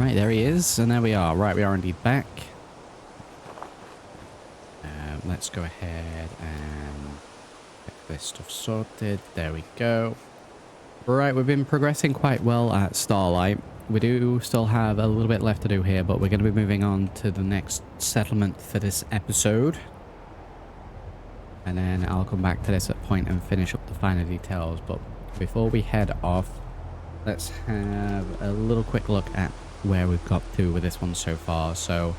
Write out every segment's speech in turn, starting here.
Right, there he is, and there we are. Right, we are indeed back. Let's go ahead and get this stuff sorted. There we go. Right, we've been progressing quite well at Starlight. We do still have a little bit left to do here, but we're going to be moving on to the next settlement for this episode. And then I'll come back to this at point and finish up the finer details. But before we head off, let's have a little quick look at where we've got to with this one so far. So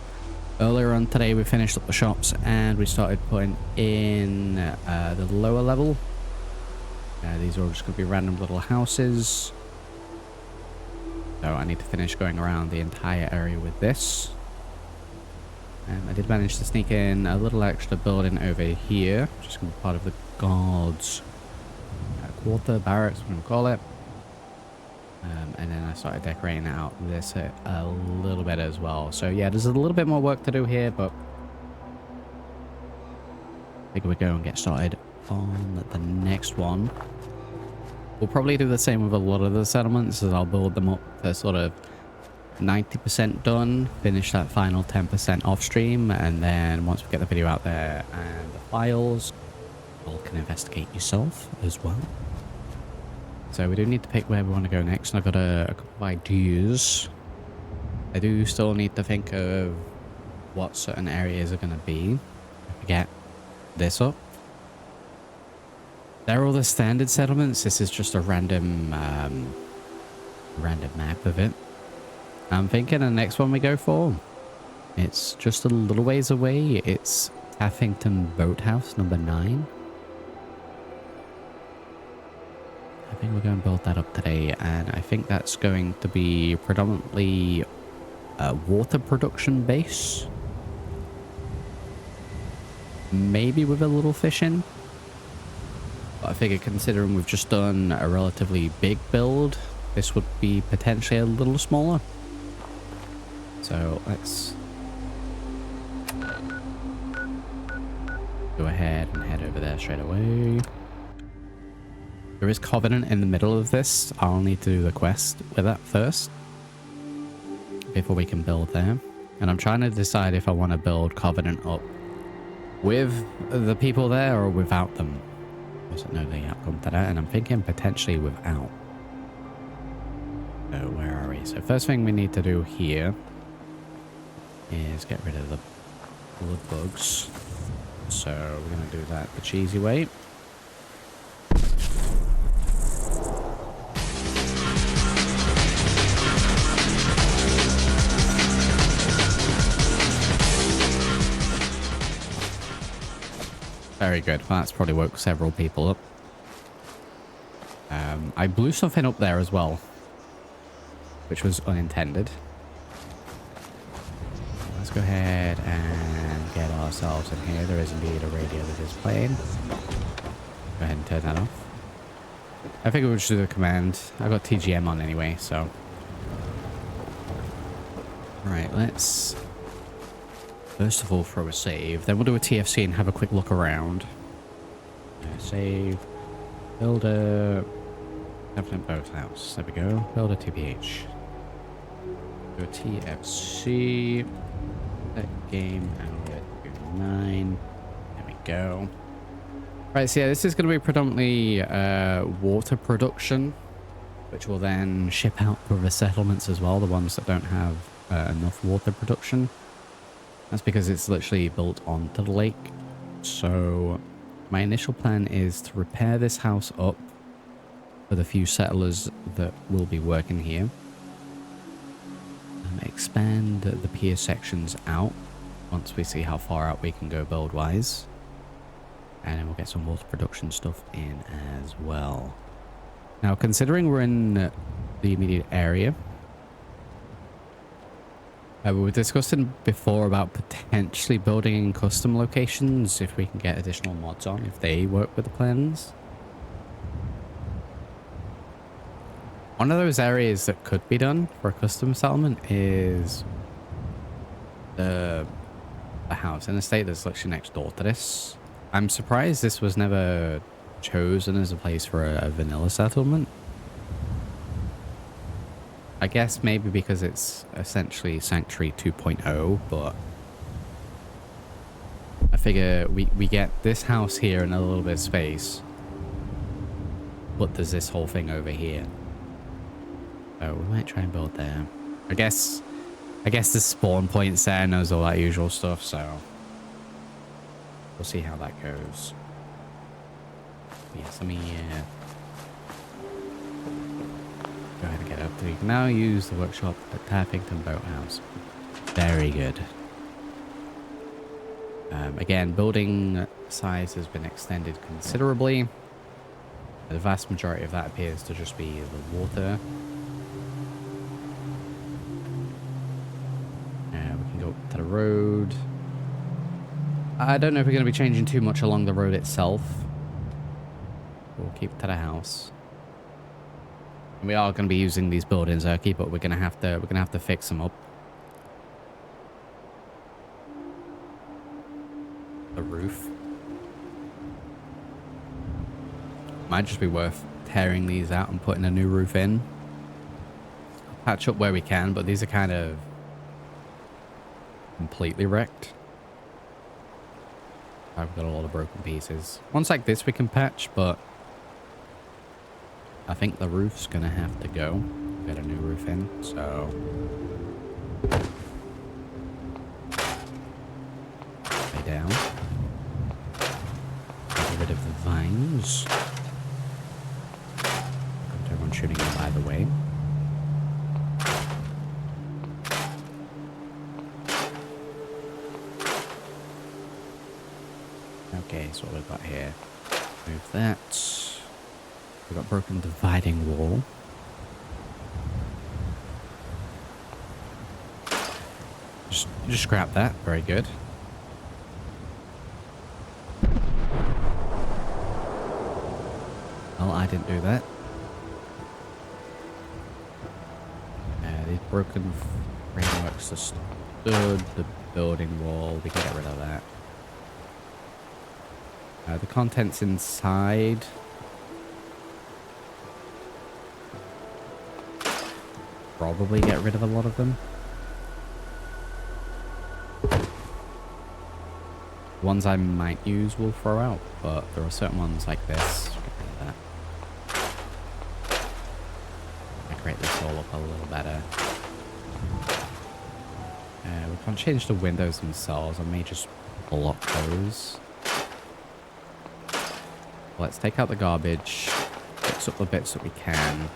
earlier on today we finished up the shops and we started putting in the lower level. These are all just going to be random little houses. So I need to finish going around the entire area with this. I did manage to sneak in a little extra building over here, just going to be part of the guards quarter, barracks, what we call it. And then I started decorating out this a little bit as well. So yeah, there's a little bit more work to do here, but I think we go and get started on the next one. We'll probably do the same with a lot of the settlements, as I'll build them up to sort of 90% done, finish that final 10% off stream, and then once we get the video out there and the files, you can investigate yourself as well. So we do need to pick where we want to go next, and I've got a couple of ideas. I do still need to think of what certain areas are going to be. If we get this up. They're all the standard settlements. This is just a random map of it. I'm thinking the next one we go for, it's just a little ways away. It's Taffington Boathouse number 9. I think we're going to build that up today, and I think that's going to be predominantly a water production base. Maybe with a little fishing. But I figure considering we've just done a relatively big build, this would be potentially a little smaller. So let's go ahead and head over there straight away. There is Covenant in the middle of this. I'll need to do the quest with that first before we can build there. And I'm trying to decide if I want to build Covenant up with the people there or without them. I don't know the outcome to that, and I'm thinking potentially without. So where are we? So first thing we need to do here is get rid of the blood bugs. So we're going to do that the cheesy way. Very good. Well, that's probably woke several people up. I blew something up there as well, which was unintended. Let's go ahead and get ourselves in here. There is indeed a radio that is playing. Go ahead and turn that off. I think we'll just do the command. I've got TGM on anyway, so. Right, let's first of all throw a save. Then we'll do a TFC and have a quick look around. Save. Build a Taffington Boathouse. There we go. Build a TPH. Do a TFC. That game out 9. There we go. Right, so yeah, this is going to be predominantly water production, which will then ship out to the settlements as well, the ones that don't have enough water production. That's because it's literally built onto the lake. So my initial plan is to repair this house up for the few settlers that will be working here. And expand the pier sections out once we see how far out we can go build-wise. And then we'll get some water production stuff in as well. Now, considering we're in the immediate area, we were discussing before about potentially building in custom locations if we can get additional mods on, if they work with the plans. One of those areas that could be done for a custom settlement is the house in the estate that's literally next door to this. I'm surprised this was never chosen as a place for a vanilla settlement. I guess maybe because it's essentially Sanctuary 2.0, but I figure we get this house here and a little bit of space, but there's this whole thing over here. So we might try and build there. I guess the spawn point's there, knows all that usual stuff, so we'll see how that goes. Yes, let me go ahead and get up there. You can now use the workshop at Taffington Boathouse. Very good. Again, building size has been extended considerably. The vast majority of that appears to just be the water. We can go up to the road. I don't know if we're going to be changing too much along the road itself. We'll keep it to the house. And we are going to be using these buildings, Erky, but we're going to have to fix them up. The roof. Might just be worth tearing these out and putting a new roof in. Patch up where we can, but these are kind of completely wrecked. I've got a lot of broken pieces. Ones like this we can patch, but I think the roof's gonna have to go. Get a new roof in, so lay down. Get rid of the vines. Everyone shooting in by the way. Okay, so what we've got here. Move that. We've got broken dividing wall. Just scrap that. Very good. Well, I didn't do that. These broken frameworks are stood. The building wall. We can get rid of that. The contents inside. Probably get rid of a lot of them. The ones I might use we'll throw out, but there are certain ones like this. Get rid of that. Decorate this all up a little better. We can't change the windows themselves. I may just block those. Let's take out the garbage. Fix up the bits that we can.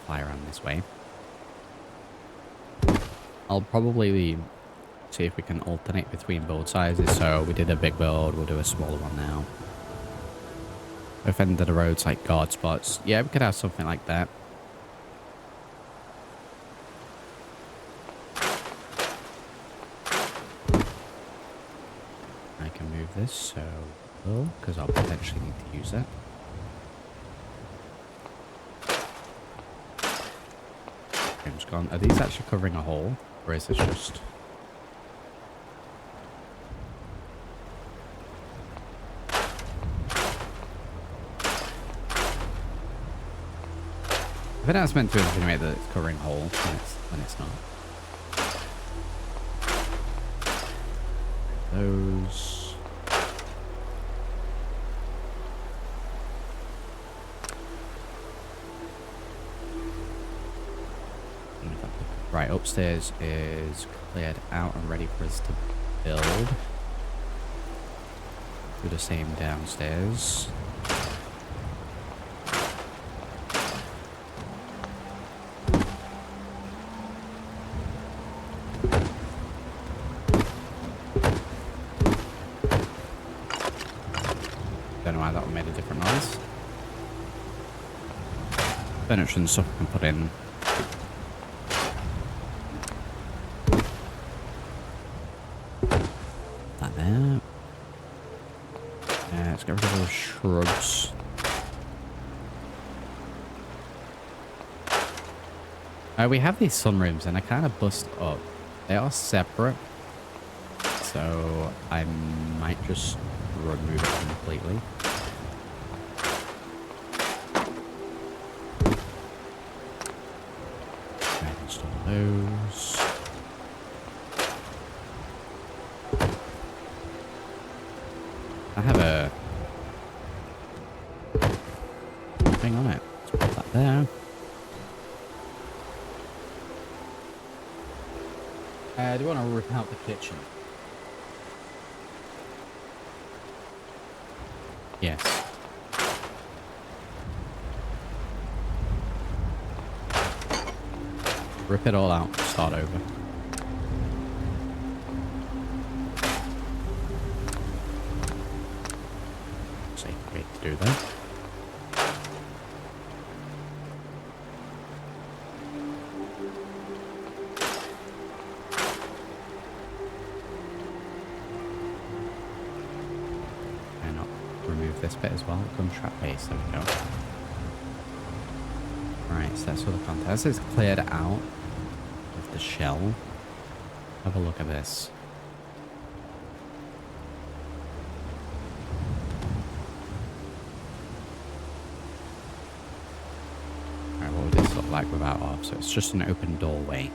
Fly around this way. I'll probably see if we can alternate between build sizes. So we did a big build, we'll do a smaller one now. If end of the roads like guard spots, yeah, we could have something like that. I can move this, so because I'll potentially need to use it. Frame's gone. Are these actually covering a hole, or is this just? I think that's meant to insinuate that it's covering a hole when it's not. Those. Right, upstairs is cleared out and ready for us to build. Do the same downstairs. Don't know why that one made a different noise. Furniture and stuff we can put in. Like that. Let's get rid of those shrubs. We have these sunrooms and I kind of bust up. They are separate. So I might just remove it completely. Right, install those. I have a thing on it. Let's put that there. Do you want to rip out the kitchen? Yes. Rip it all out. Start over. Safe way to do that. This bit as well. Gun trap base. There we go. Right, so that's all the contents. It's cleared out of the shell. Have a look at this. Alright, what would this look like without off? So it's just an open doorway.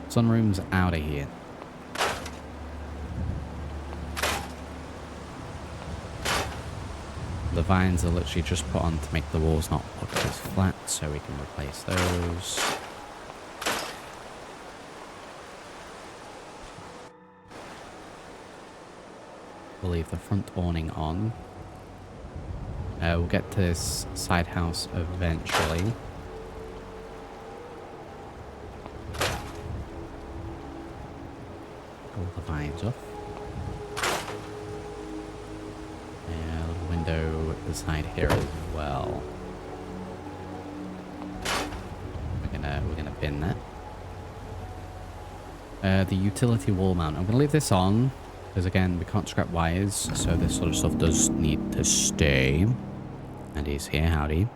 Sunroom's out of here. The vines are literally just put on to make the walls not look as flat, so we can replace those. We'll leave the front awning on. We'll get to this side house eventually. Pull the vines off. The side here as well. We're gonna bin that. The utility wall mount. I'm gonna leave this on because again we can't scrap wires, so this sort of stuff does need to stay. And he's here, howdy.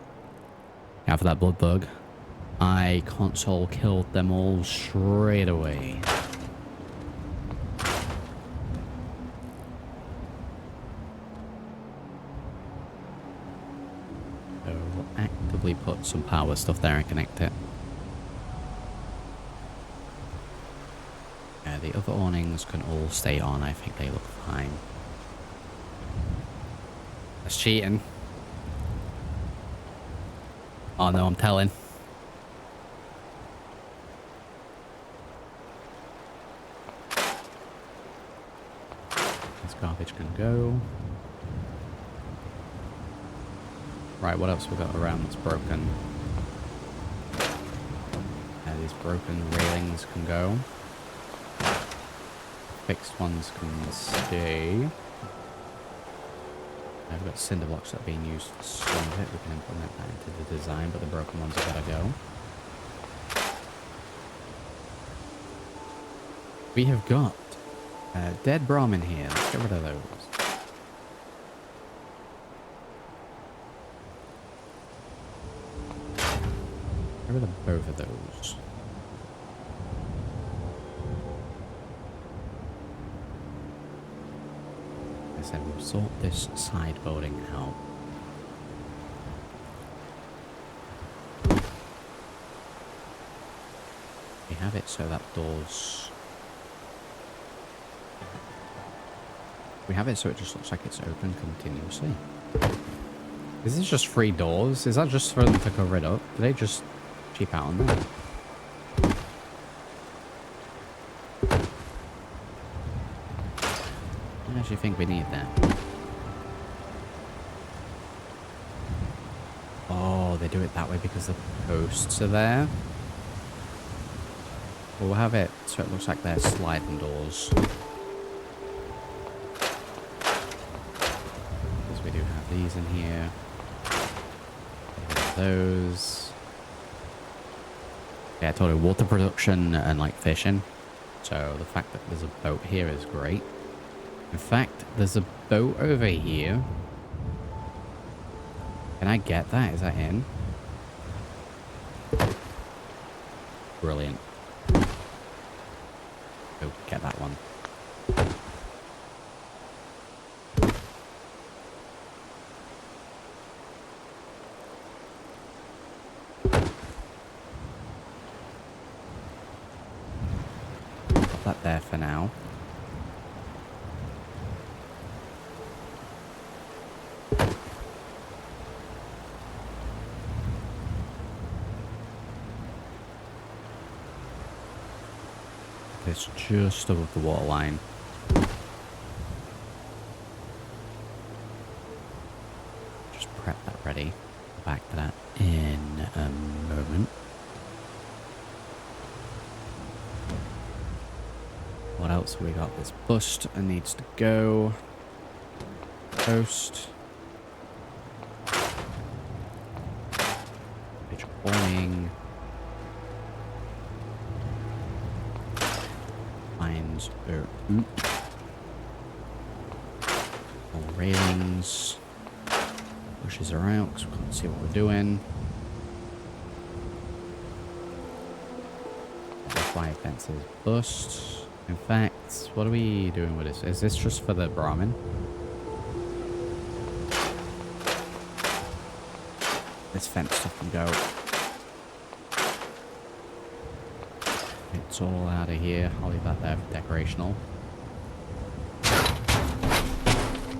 Now for that blood bug. I console killed them all straight away. Put some power stuff there and connect it. Yeah, the other awnings can all stay on. I think they look fine. That's cheating. Oh no, I'm telling. This garbage can go. Right, what else we got around that's broken? These broken railings can go. Fixed ones can stay. We've got cinder blocks that are being used for some of it. We can implement that into the design, but the broken ones have got to go. We have got dead Brahmin here. Let's get rid of those. Get rid of both of those. As I said, we'll sort this side building out. We have it so that doors... We have it so it just looks like it's open continuously. Is this just 3 doors? Is that just for them to cover it up? Do they just cheap out on that? I actually think we need that. Oh, they do it that way because the posts are there. We'll have it so it looks like they're sliding doors. Because we do have these in here. Those. Yeah, I told you, water production and like fishing. So the fact that there's a boat here is great. In fact, there's a boat over here. Can I get that? Is that in? Brilliant. Go get that one. Put that there for now. It's just above the water line. Just prep that ready. Back to that in a moment. What else have we got? This bust needs to go. Post. Page warning. Lines are oop. All railings. Bushes are out because we can't see what we're doing. Fly fences bust. In fact, what are we doing with this? Is this just for the Brahmin? This fence stuff can go. It's all out of here. I'll leave that there for decorational.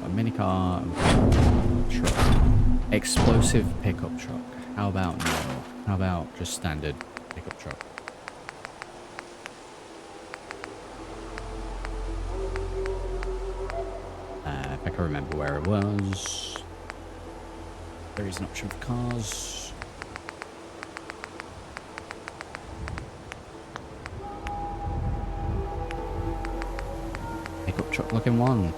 A mini car, truck. Explosive pickup truck. How about no? How about just standard pickup truck? If I can remember where it was. There is an option for cars. Pickup truck looking one.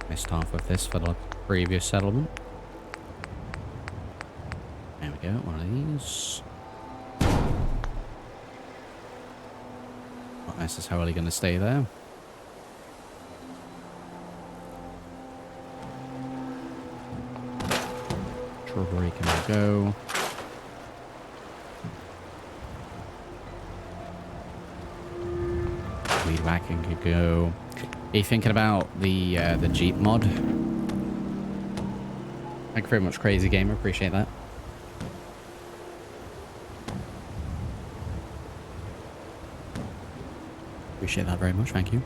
Missed half of this for the previous settlement. There we go, one of these. Not necessarily going to stay there. Shrubbery can go. Weed whacking could go. Are you thinking about the Jeep mod? Thank you very much, Crazy Gamer. Appreciate that. Appreciate that very much. Thank you.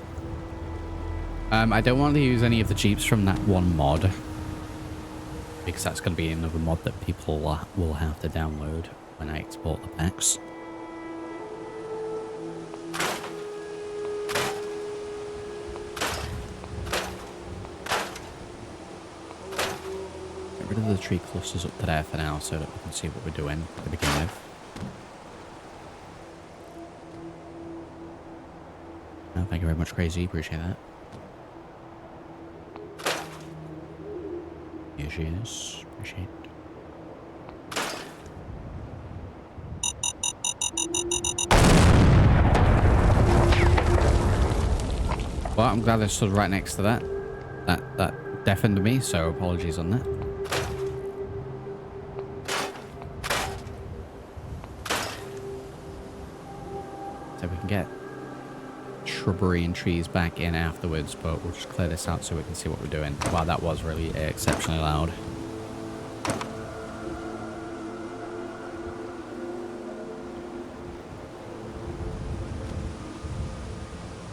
I don't want to use any of the Jeeps from that one mod, because that's going to be another mod that people will have to download when I export the packs. Get rid of the tree clusters up to there for now so that we can see what we're doing to begin with. Oh, thank you very much, Crazy. Appreciate that. Here she is. Appreciate it. Well, I'm glad I stood right next to that. That deafened me, so apologies on that. So we can get shrubbery and trees back in afterwards, but we'll just clear this out so we can see what we're doing. Wow, that was really exceptionally loud.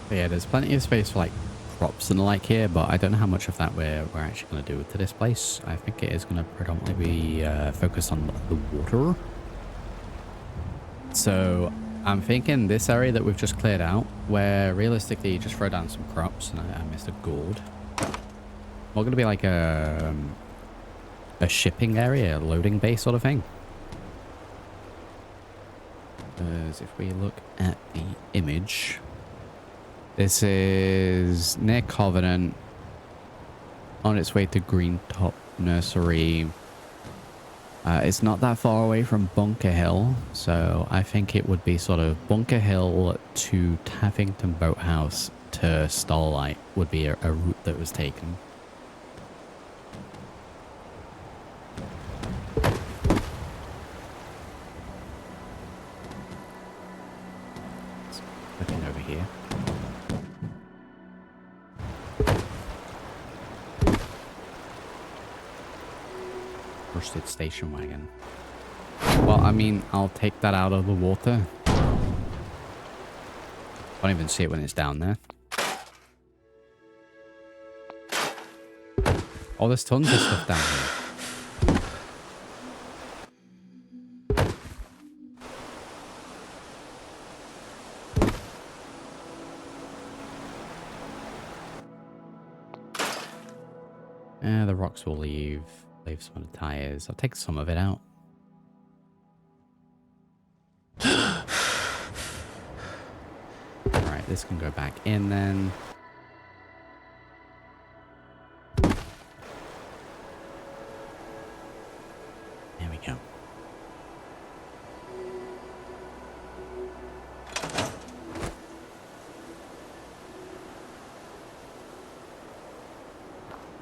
But yeah, there's plenty of space for like crops and the like here, but I don't know how much of that we're actually going to do to this place. I think it is going to predominantly be focused on the water. So I'm thinking this area that we've just cleared out, where realistically you just throw down some crops, and I missed a gourd. More going to be like a shipping area, a loading bay sort of thing. Because if we look at the image, this is near Covenant, on its way to Greentop Nursery. It's not that far away from Bunker Hill, so I think it would be sort of Bunker Hill to Taffington Boathouse to Starlight would be a route that was taken. here. Rusted station wagon. Well, I mean, I'll take that out of the water. I don't even see it when it's down there. Oh, there's tons of stuff down here. Yeah, the rocks will leave some of the tires. I'll take some of it out. Alright, this can go back in then. There we go.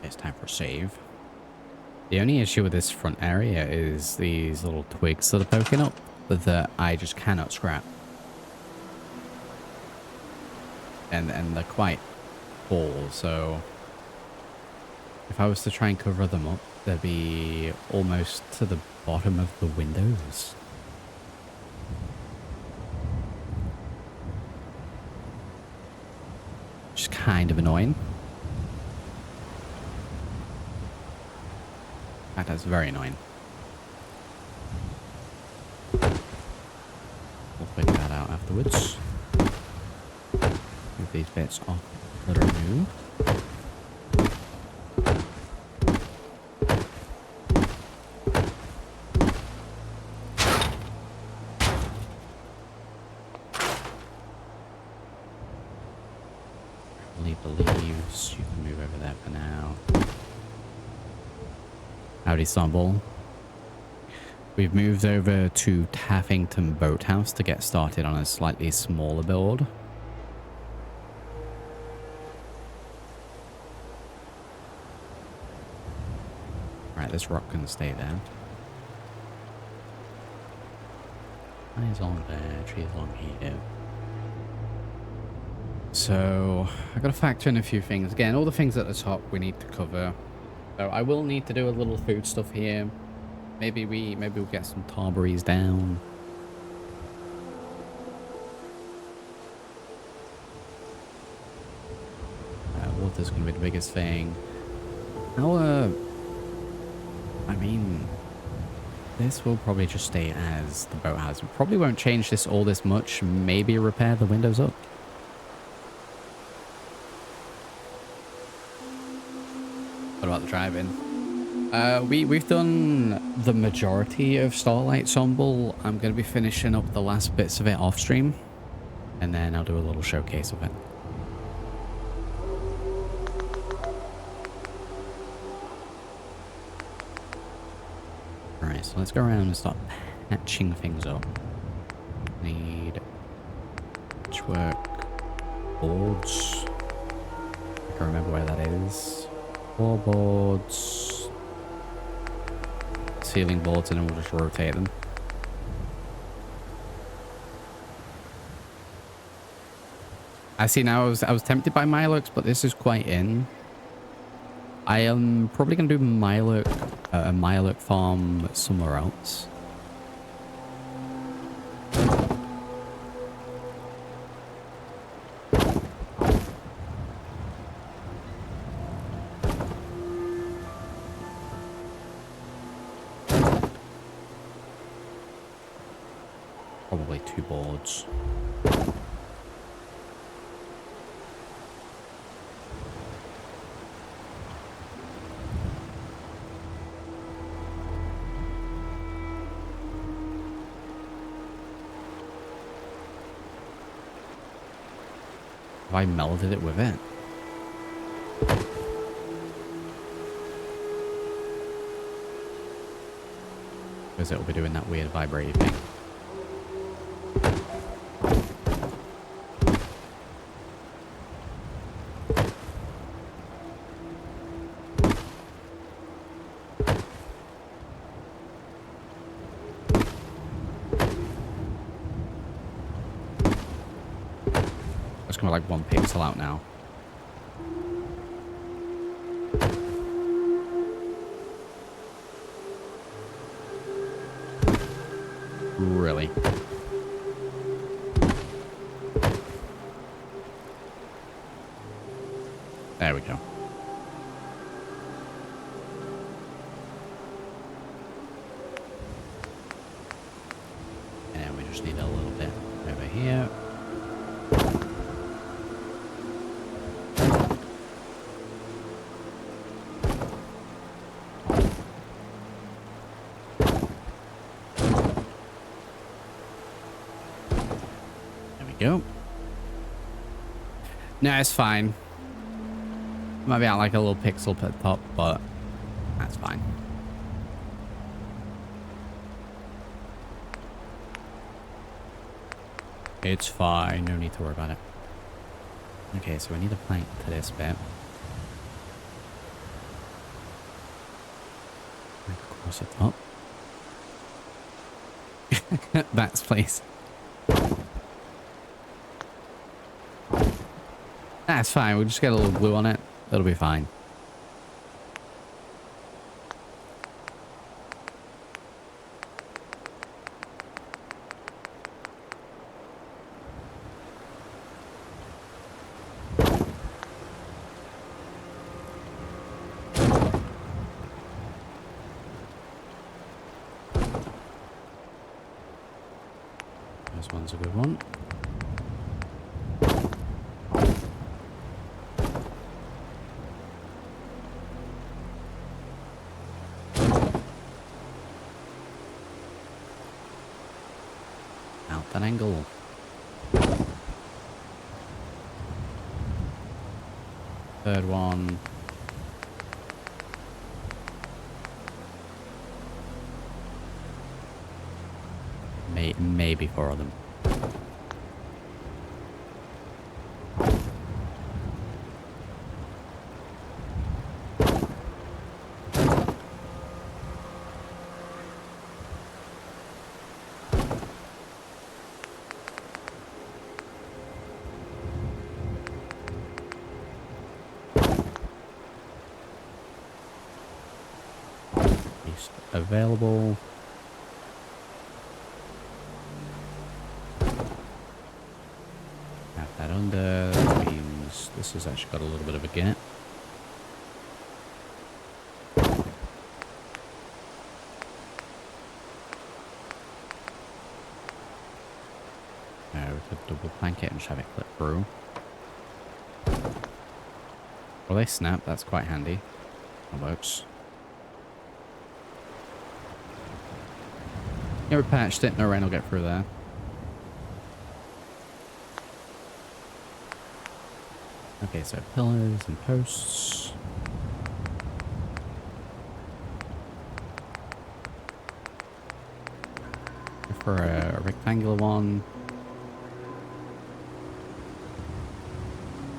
It's time for a save. The only issue with this front area is these little twigs that are poking up that I just cannot scrap. And they're quite tall, so if I was to try and cover them up, they'd be almost to the bottom of the windows. Which is kind of annoying. That's very annoying. We'll figure that out afterwards. Move these bits off that are new. Leave the leaves. You can move over there for now. Howdy, Stumble. We've moved over to Taffington Boathouse to get started on a slightly smaller build. Right, this rock can stay there. Eyes on there, trees along here. So, I've got to factor in a few things. Again, all the things at the top we need to cover. So I will need to do a little food stuff here. Maybe we'll get some tarberries down. Water's gonna be the biggest thing. I mean, this will probably just stay as the boathouse. We probably won't change this all this much. Maybe repair the windows up. What about the driving? We've done the majority of Starlight Somble. I'm going to be finishing up the last bits of it off stream, and then I'll do a little showcase of it. Alright, so let's go around and start patching things up. Need patchwork boards. I can't remember where that is. Floorboards, ceiling boards, and then we'll just rotate them. I see now. I was tempted by Milux, but this is quite in. I am probably going to do a Milux farm somewhere else. Probably 2 boards. Have I melded it with it? Because it'll be doing that weird vibrating thing. coming like 1 pixel out now. Really? There we go. And we just need a little bit over here. There we go. No, it's fine. Might be out like a little pixel per top, but that's fine. It's fine. No need to worry about it. Okay, so we need a plank to this bit. Across the top. That's place. That's fine. We'll just get a little glue on it. It'll be fine. This one's a good one. Out that angle. Third one. Maybe 4 of them. Least available. Under, that means this has actually got a little bit of a gap. We could double plank it and just have it clip through. Well, they snap, that's quite handy. That works. Yeah, we patched it, no rain will get through there. Okay, so pillars and posts. For a rectangular one.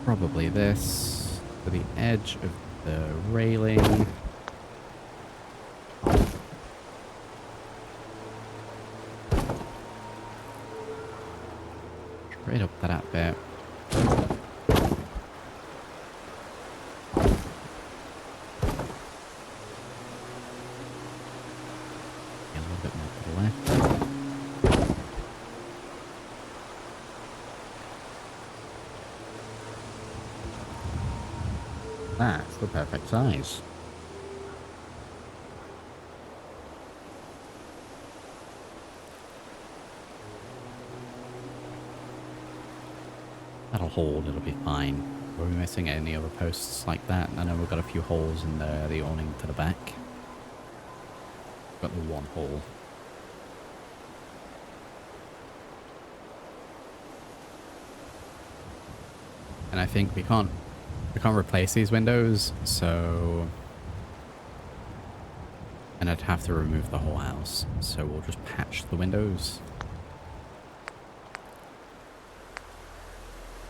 Probably this for the edge of the railing. Straight up that bit. That's the perfect size. That'll hold, it'll be fine. Are we missing any other posts like that? I know we've got a few holes in the awning to the back. Got the one hole. And I think we can't replace these windows, so... And I'd have to remove the whole house, so we'll just patch the windows.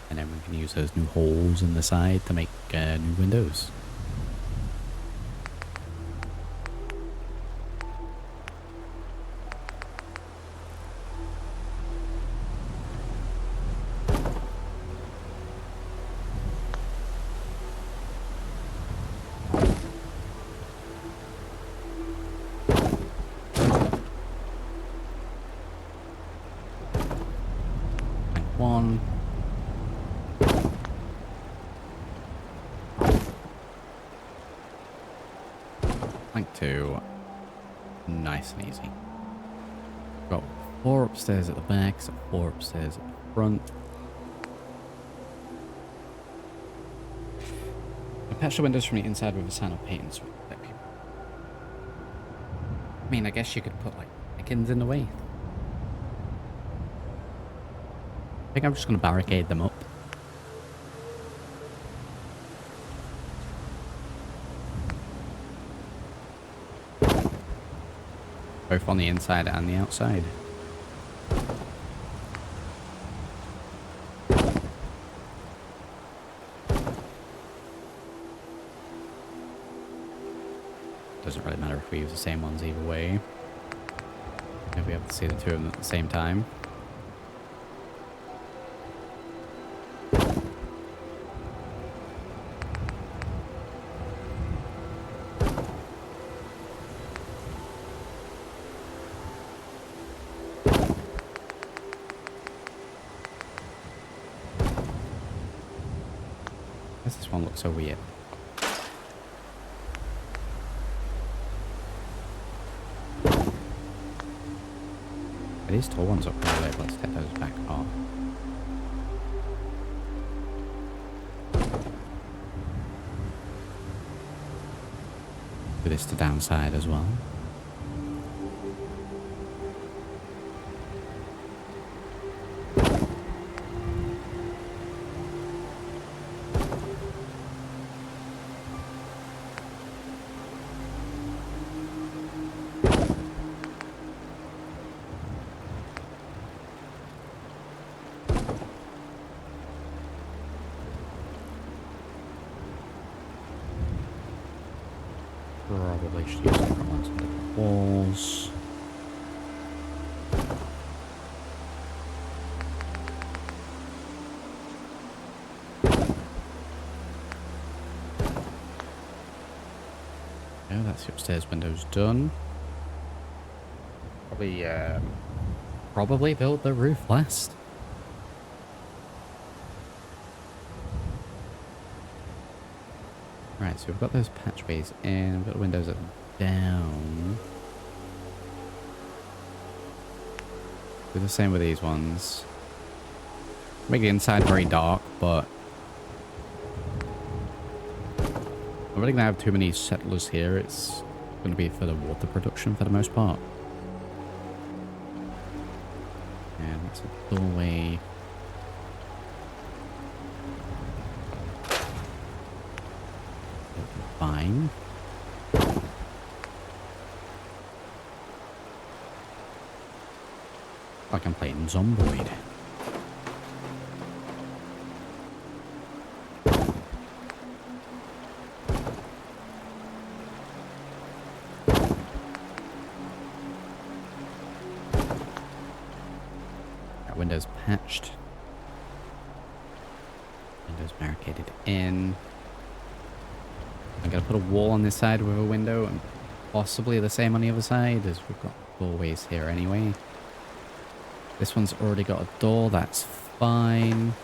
And then we can use those new holes in the side to make new windows. Plank 2. Nice and easy. Got 4 upstairs at the back, so 4 upstairs at the front. I patched the windows from the inside with a sign of paint so that people... I mean, I guess you could put like chickens in the way. I think I'm just going to barricade them up. Both on the inside and the outside. Doesn't really matter if we use the same ones either way. You'll be able to see the two of them at the same time. This one looks so weird. These tall ones up there, let's take those back off. Do this to downside as well. Probably should use different ones on different walls. Yeah, that's the upstairs windows done. Probably build the roof last. Right, so we've got those patchways in, we've got the windows that are down. Do the same with these ones. Make the inside very dark, but I'm really gonna have too many settlers here. It's gonna be for the water production for the most part. And that's a doorway. Fine. Like I'm playing Zomboid. That window's patched. Window's barricaded in. I'm going to put a wall on this side with a window and possibly the same on the other side as we've got doorways here anyway. This one's already got a door, that's fine.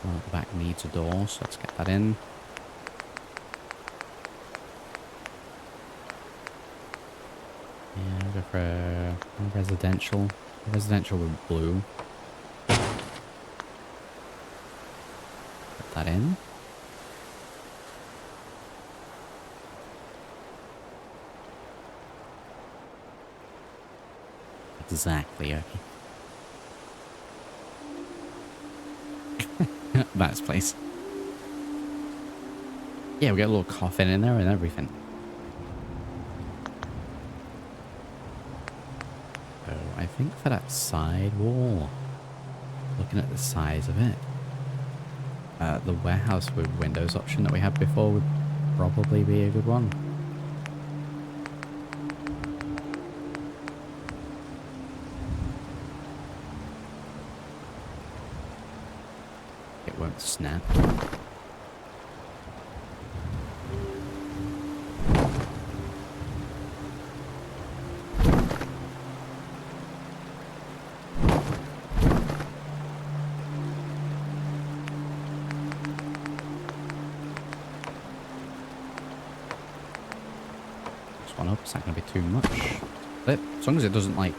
One at the back needs a door, so let's get that in. Yeah, we'll go for a residential. Residential with blue. Put that in. Exactly, okay. Matt's place. Yeah, we got a little coffin in there and everything. So I think for that side wall, looking at the size of it, the warehouse with windows option that we had before would probably be a good one. It won't snap. It's not going to be too much. Clip. As long as it doesn't, like,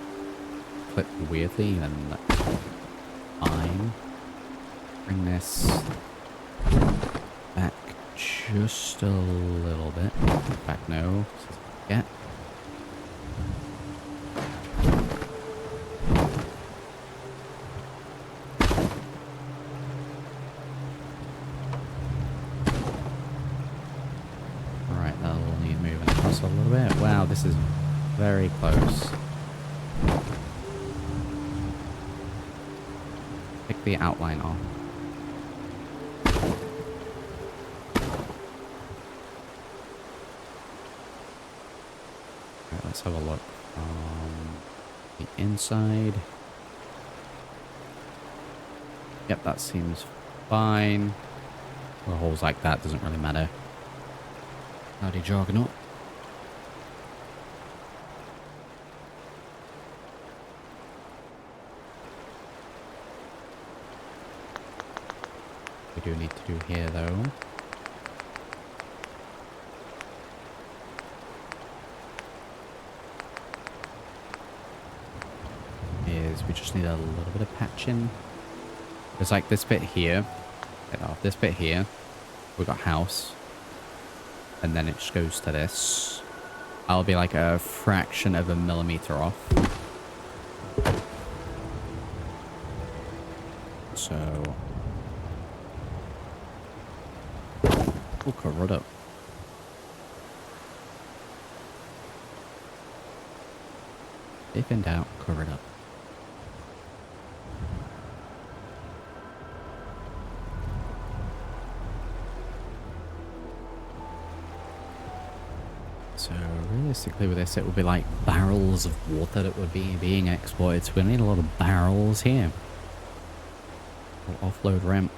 clip weirdly, then that's fine. Bring this back just a little bit. Back, no. Yeah. Alright, that'll need moving across a little bit. Wow, this is very close. Pick the outline off. Right, let's have a look from the inside. Yep, that seems fine. Well, holes like that doesn't really matter. Howdy, Juggernaut. We do need to do here, though. Is we just need a little bit of patching. There's like this bit here. Get off this bit here. We've got house. And then it just goes to this. I'll be like a fraction of a millimeter off. So... we'll cover it up. If in doubt, cover it up. So realistically with this, it would be like barrels of water that would be being exported. So we need a lot of barrels here. We'll offload ramp.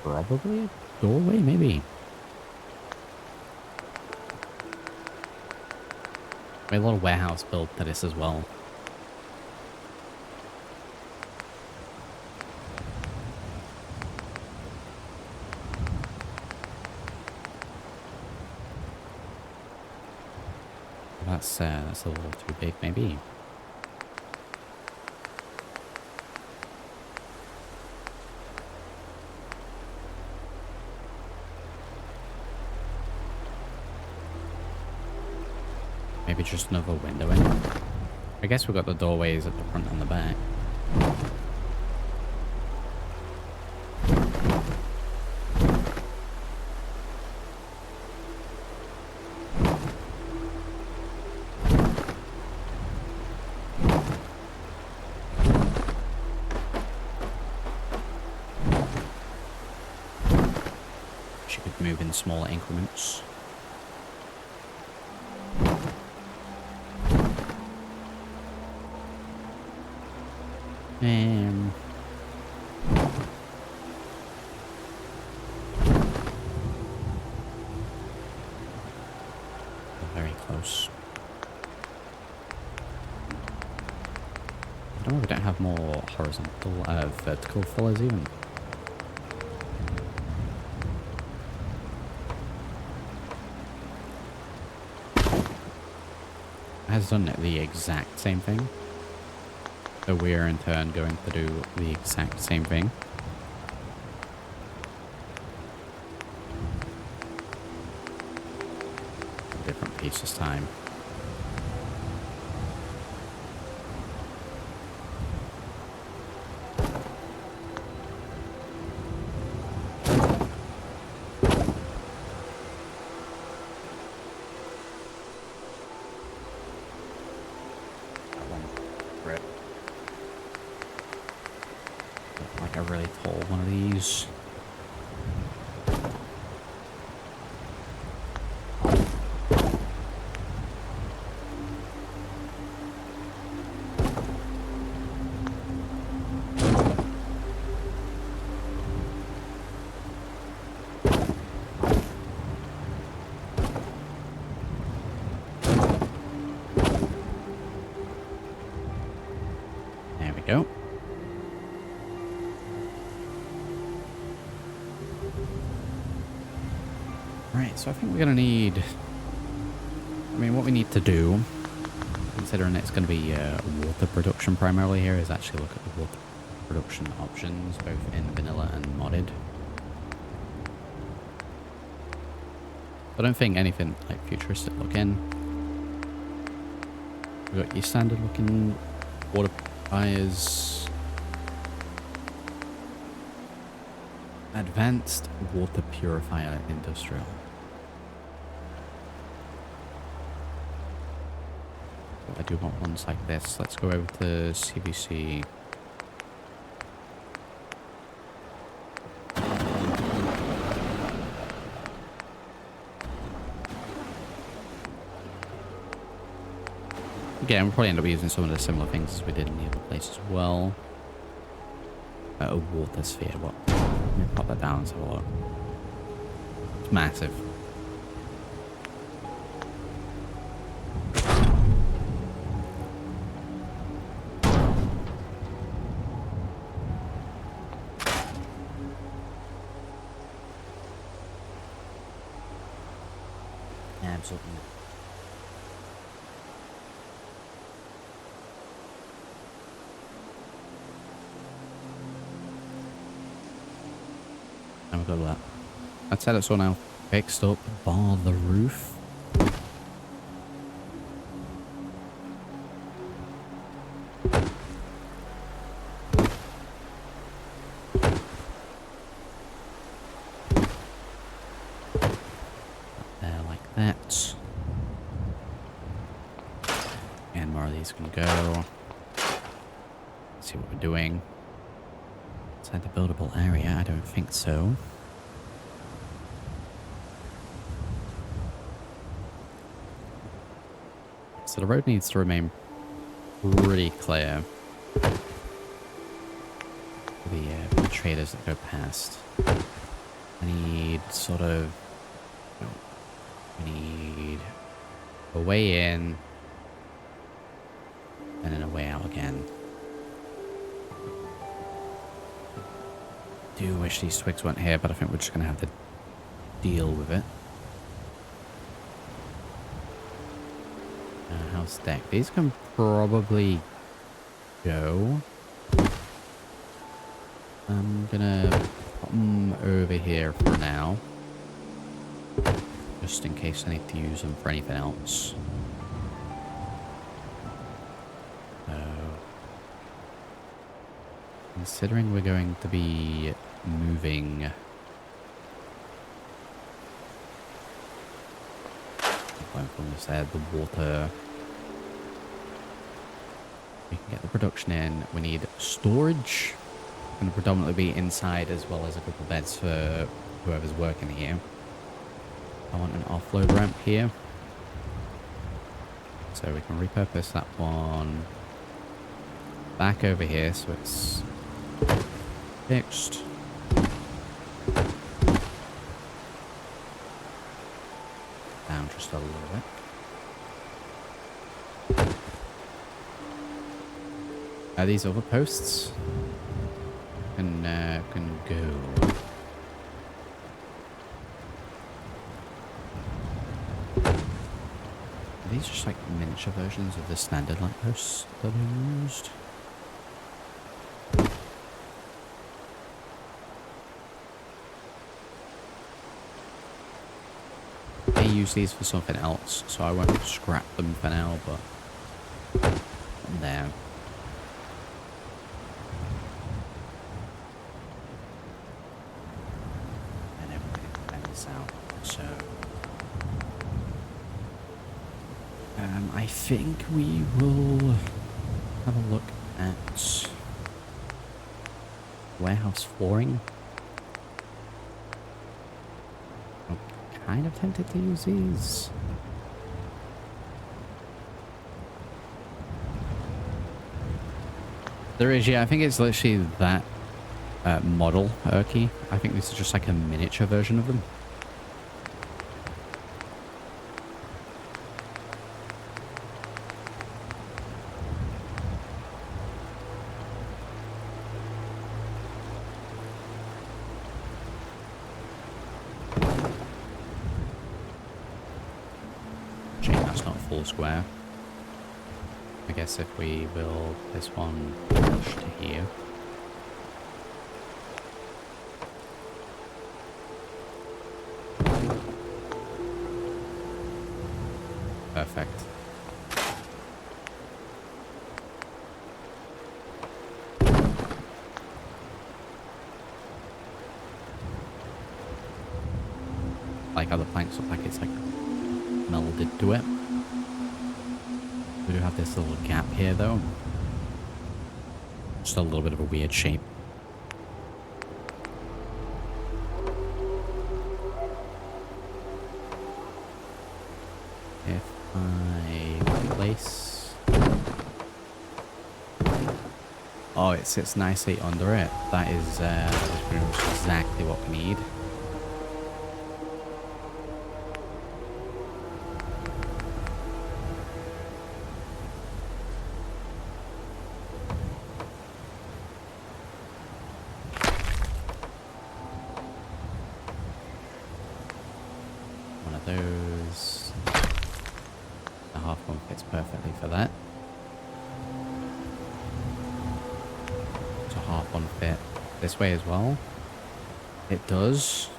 Probably a doorway, maybe. We have a lot of warehouse built to this as well. That's a little too big, maybe. Maybe just another window in. I guess we've got the doorways at the front and the back. She could move in smaller increments. Very close. I don't know if we don't have more horizontal, vertical fillers even. It has done the exact same thing. So we're in turn going to do the exact same thing. Different piece this time. Like a really tall one of these. There we go. Right, so I think we're going to need... I mean, what we need to do, considering it's going to be water production primarily here, is actually look at the water production options, both in vanilla and modded. I don't think anything like futuristic looking. We've got your standard looking water purifiers. Advanced water purifier industrial. I do want ones like this. Let's go over to CVC. Again, we'll probably end up using some of the similar things as we did in the other place as well. A water sphere. What? Let me pop that down and have a look. It's massive. Absolutely. And we've got that. That's how it's all now fixed up, bar the roof. There, like that. And more of these can go. Let's see what we're doing. Inside the buildable area, I don't think so. So the road needs to remain pretty clear for the traders that go past. I need sort of... No, we need a way in and then a way out again. I do wish these twigs weren't here, but I think we're just going to have to deal with it. House deck. These can probably go. I'm gonna put them over here for now. Just in case I need to use them for anything else. So, considering we're going to be moving... From this there, the water... We can get the production in. We need storage. It's going to predominantly be inside as well as a couple of beds for whoever's working here. I want an offload ramp here. So we can repurpose that one back over here so it's fixed. Down just a little bit. These other posts can go. Are these just like miniature versions of the standard light posts that are used? I use these for something else, so I won't scrap them for now, but there. I think we will have a look at warehouse flooring. I'm kind of tempted to use these. There is, yeah, I think it's literally that model, Urky. I think this is just like a miniature version of them. It's not a full square. I guess if we build this one to here. Perfect. Like how the planks look like it's like melded to it. We do have this little gap here though. Just a little bit of a weird shape. If I place... Oh, it sits nicely under it. That is pretty much exactly what we need. Those. The half one fits perfectly for that. So half one fit this way as well. It does.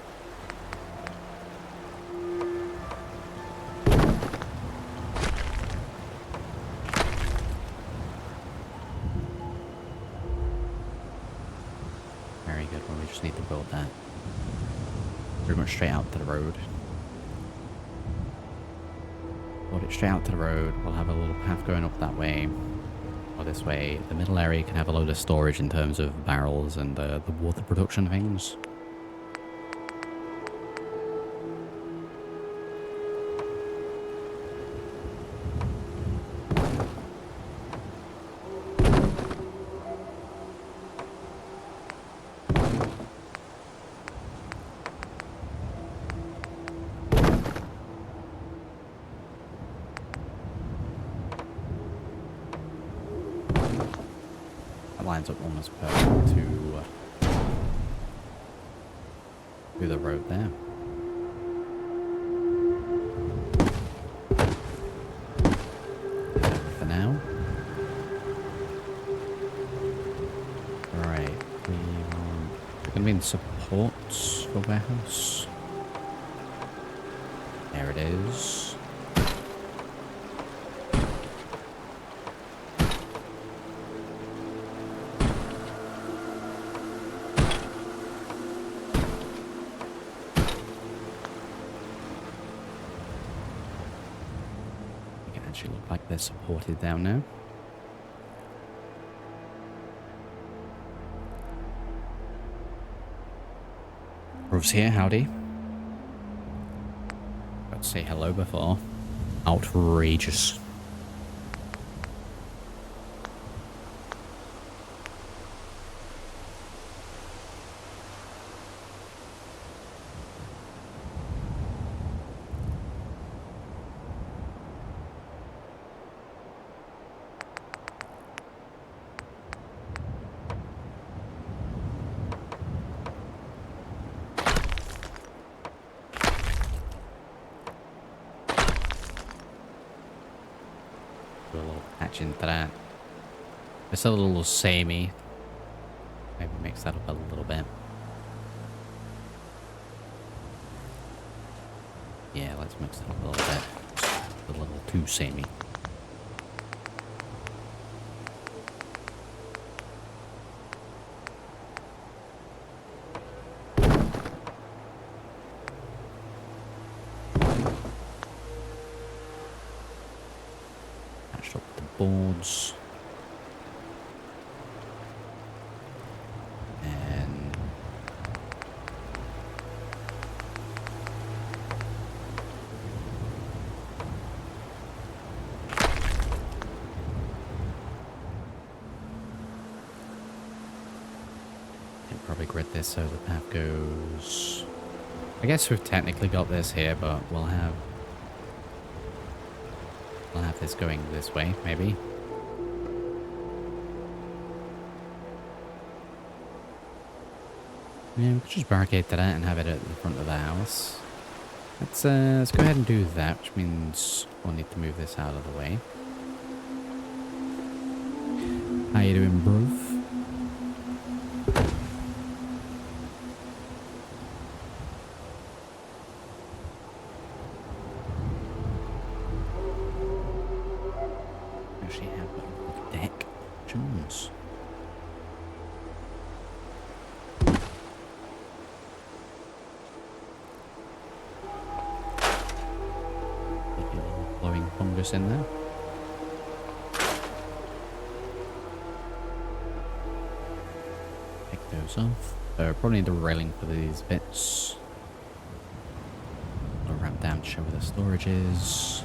Very good. Well, we just need to build that pretty much straight out to the road. Build it straight out to the road. We'll have a little path going up that way. Or this way. The middle area can have a load of storage in terms of barrels and the water production things. Lines up almost perfect to the road there. For now. Right, we're gonna be in supports for warehouse. There it is. Actually look like they're supported down now. Roof's here, howdy. Got to say hello before. Outrageous. Do a little patch into that. It's a little samey. Maybe mix that up a little bit. Yeah, let's mix it up a little bit. It's a little too samey. Patched up the boards. And probably grid this so the path goes... I guess we've technically got this here, but we'll have this going this way, maybe. Yeah, we could just barricade that and have it at the front of the house. Let's go ahead and do that, which means we'll need to move this out of the way. How you doing, bruv? Actually have a deck options. Glowing fungus in there. Take those off. Probably need the railing for these bits. I'll ramp down to show where the storage is.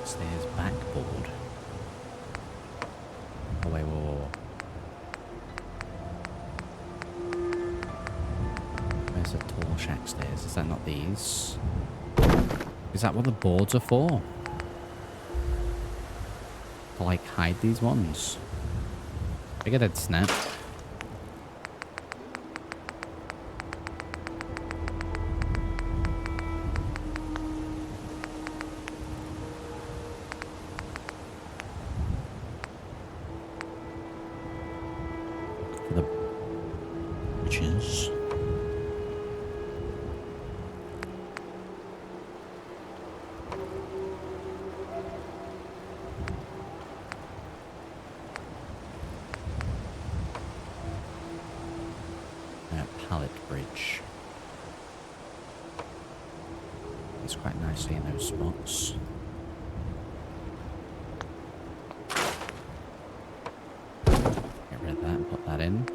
Stairs backboard. Oh wait, whoa. Where's the tall shack stairs? Is that not these? Is that what the boards are for? To like hide these ones? I get it, snap. For the bridges. Pallet bridge. It's quite nicely in those spots. Get rid of that and put that in.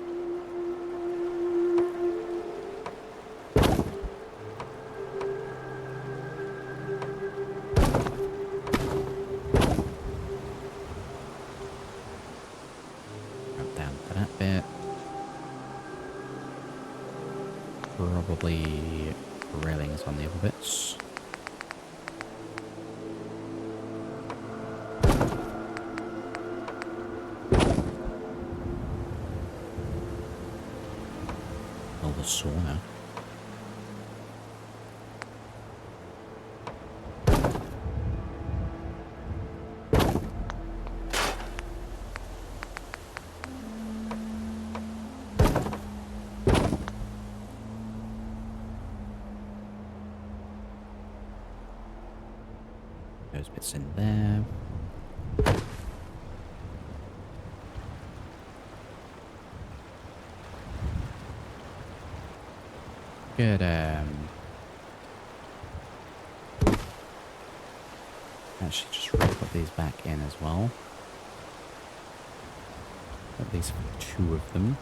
Drop down to that bit. Probably railings on the other bits. Oh, the sauna. Those bits in there. Good, actually just put these back in as well. At least 2 of them.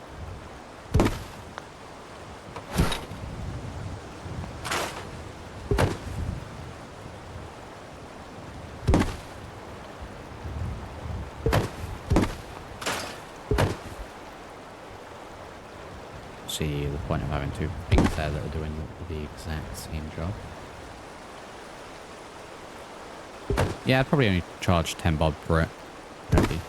See the point of having 2 things there that are doing the exact same job. Yeah, I'd probably only charge 10 bob for it. Maybe.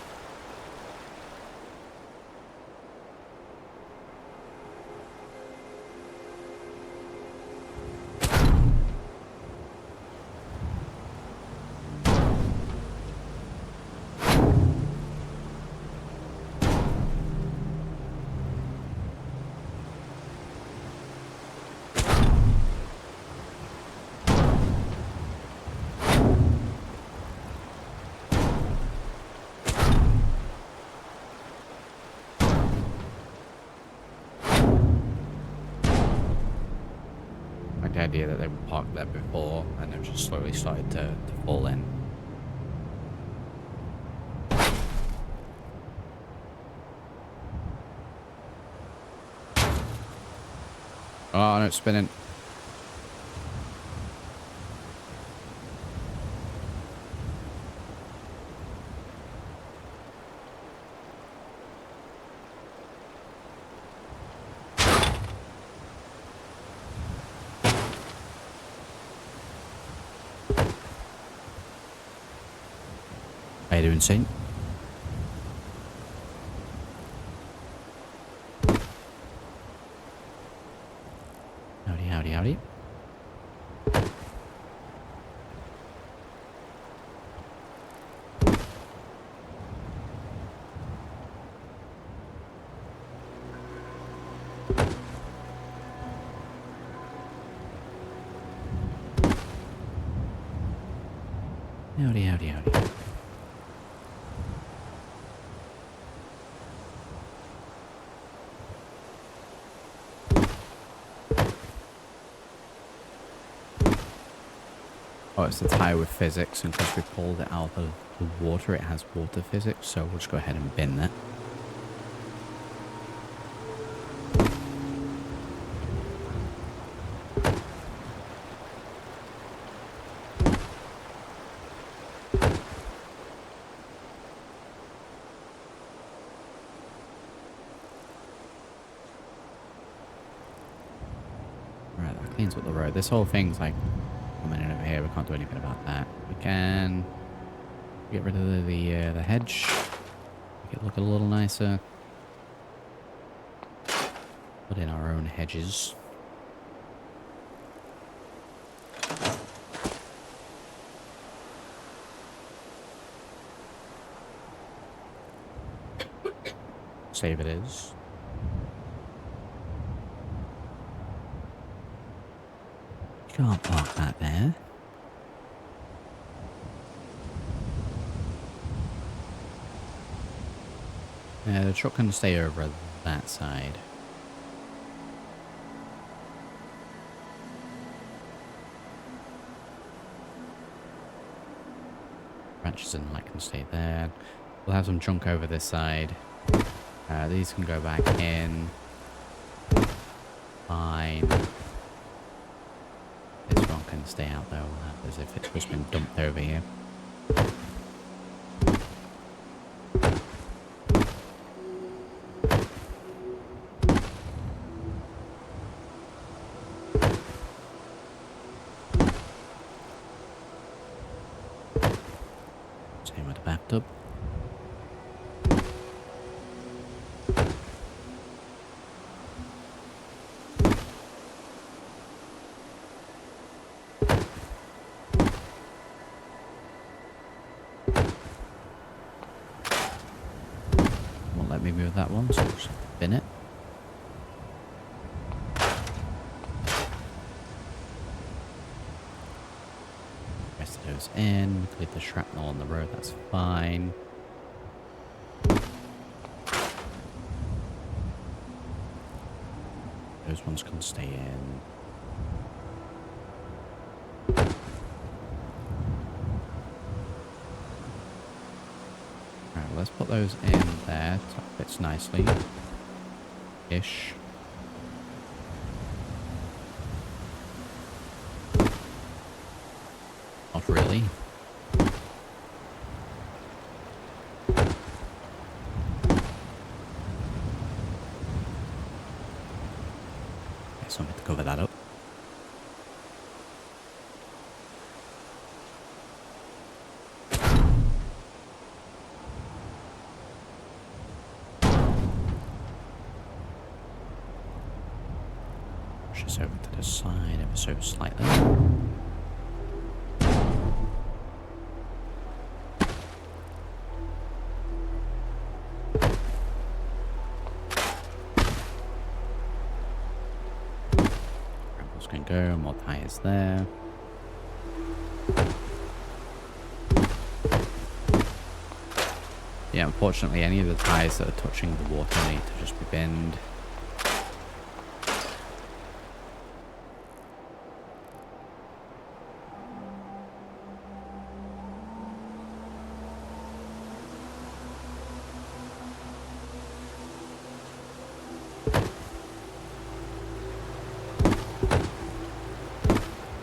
The idea that they were parked there before and they've just slowly started to fall in. Oh no, it's spinning. you doing, Saint? Howdy, howdy, howdy. Howdy, howdy, howdy. Oh, it's the tire with physics, and because we pulled it out of the water, it has water physics, so we'll just go ahead and bin that. Right, that cleans up the road. This whole thing's like coming in over here. We can't do anything about that. We can get rid of the hedge. Make it look a little nicer. Put in our own hedges. Save it is. Can't park that there. The truck can stay over that side. Branches and light can stay there. We'll have some junk over this side. These can go back in. Fine. This one can stay out though, as if it's just been dumped over here. Same with the bathtub. Let me move that one, so we'll just bin it. Rest of those in, clear the shrapnel on the road, that's fine. Those ones can stay in. Let's put those in there. Top fits nicely. Ish. Not really. Get something to cover that up. Over to the side ever so slightly. Gravel's going to go, more tires there. Yeah, unfortunately any of the tires that are touching the water need to just be binned.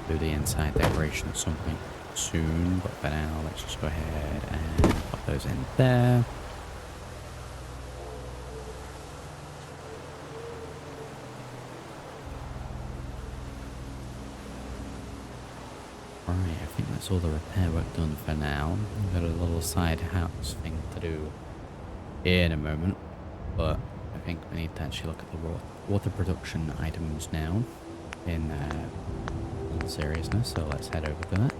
Do the inside decoration at some point soon, but for now let's just go ahead and pop those in there. Right, I think that's That's all the repair work done for now. We've got a little side house thing to do in a moment, but I think we need to actually look at the water production items now in all seriousness, so let's head over to that.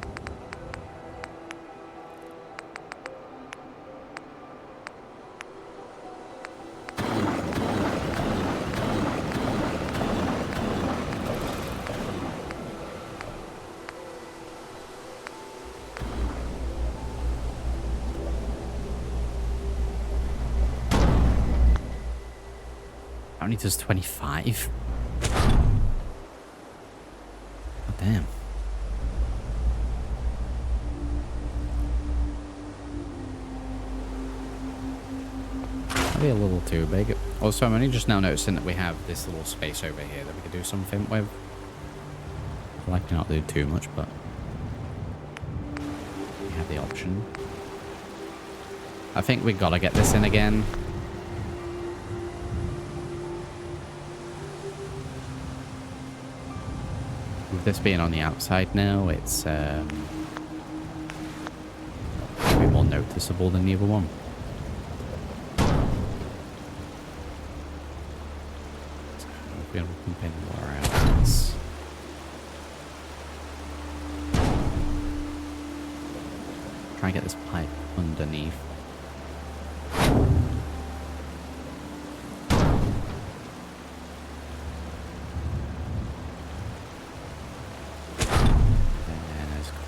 How many does 25? Oh, damn. Maybe a little too big. Also, I'm only just now noticing that we have this little space over here that we could do something with. I'd like to not do too much, but we have the option. I think we gotta get this in again. With this being on the outside now, it's be more noticeable than the other one. So we're going to pump in water out of this. Try and get this pipe underneath.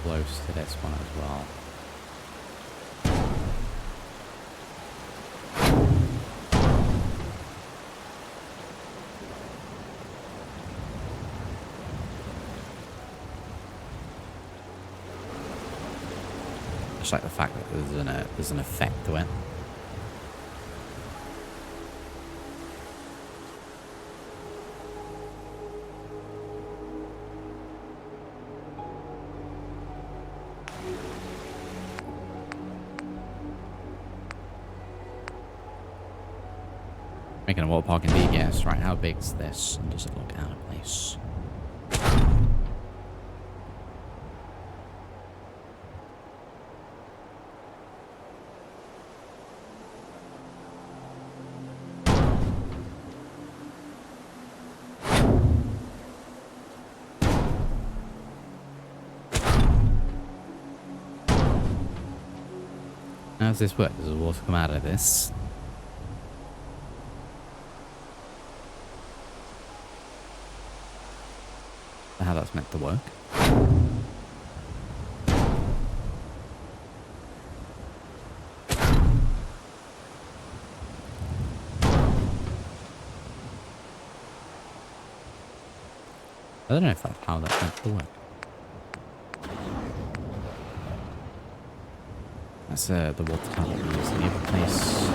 Close to this one as well. Just like the fact that there's an effect to it. Making a water park indeed, yes. Right, how big's this? And does it look out of place? How does this work? Does the water come out of this? How that's meant to work. I don't know if that's how that's meant to work. That's the water tower we use in the other place.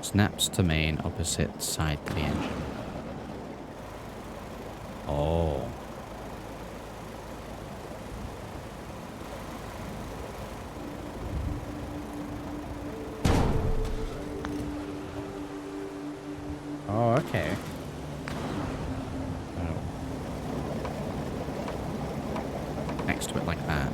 Snaps to main, opposite side to the engine. Oh. Oh, okay. Oh. Next to it like that.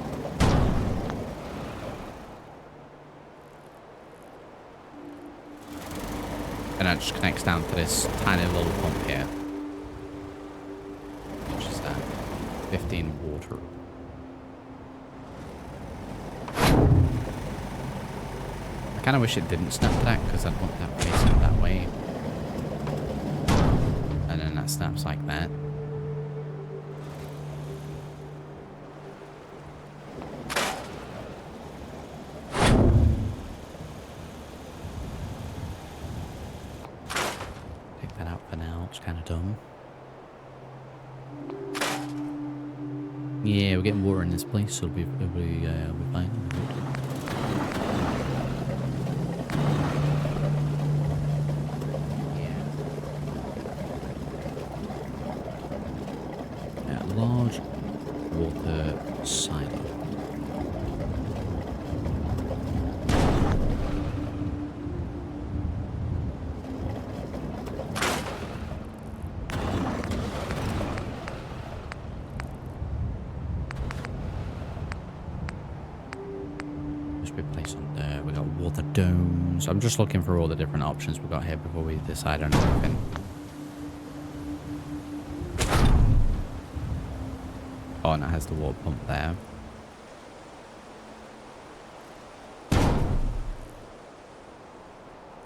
And that just connects down to this tiny little pump here. Which is that 15 water. I kind of wish it didn't snap to that because I'd want that facing that way. And then that snaps like that. Kind of dumb. Yeah, we're getting water in this place, so we'll be fine. Yeah, large water silo. domes. I'm just looking for all the different options we've got here before we decide on anything. Oh, and it has the water pump there.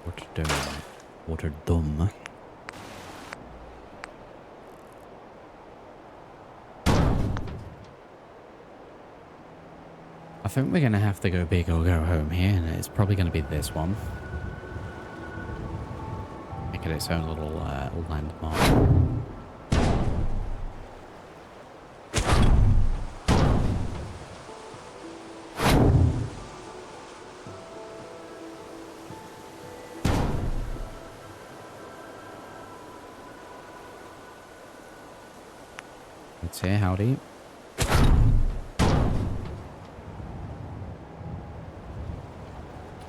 Water dome. Water dome. I think we're going to have to go big or go home here, and it's probably going to be this one. Make it its own little landmark. Let's see, howdy.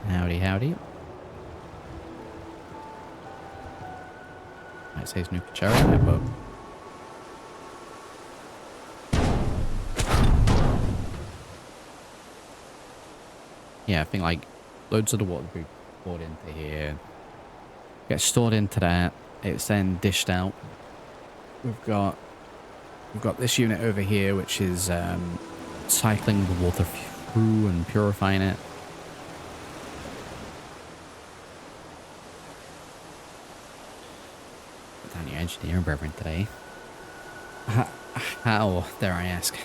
Howdy, howdy. Might say it's new Kachara, but... yeah, I think like loads of the water will be poured into here. Gets stored into that. It's then dished out. We've got this unit over here, which is cycling the water through and purifying it. Down your engineering brethren today. How dare I ask?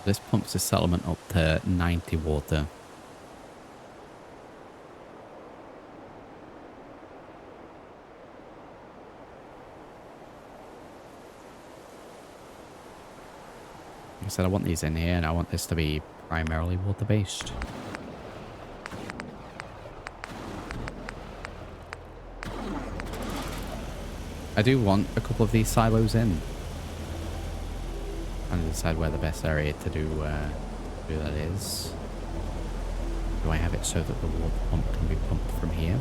This pumps the settlement up to 90 water. Like I said, I want these in here, and I want this to be primarily water-based. I do want a couple of these silos in. Trying to decide where the best area to do that is. Do I have it so that the water pump can be pumped from here?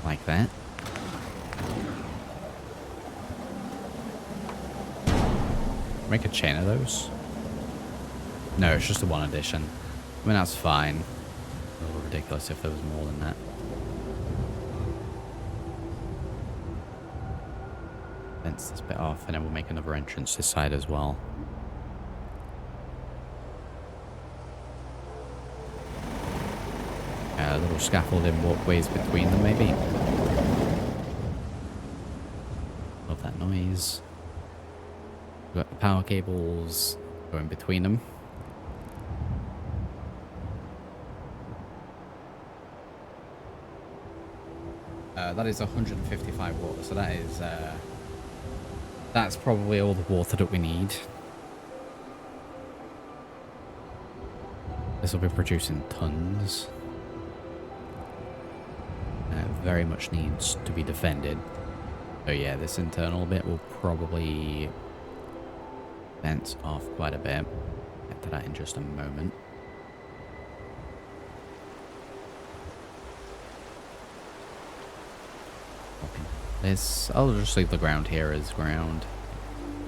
Like that. Make a chain of those? No, it's just the one addition. I mean, that's fine. A little ridiculous if there was more than that. Fence this bit off, and then we'll make another entrance this side as well. A little scaffolding walkways between them, maybe. Love that noise. We've got the power cables going between them. That is 155 water, so that is that's probably all the water that we need. This will be producing tons. Very much needs to be defended. So yeah, this internal bit will probably fence off quite a bit. Get to that in just a moment. I'll just leave the ground here as ground.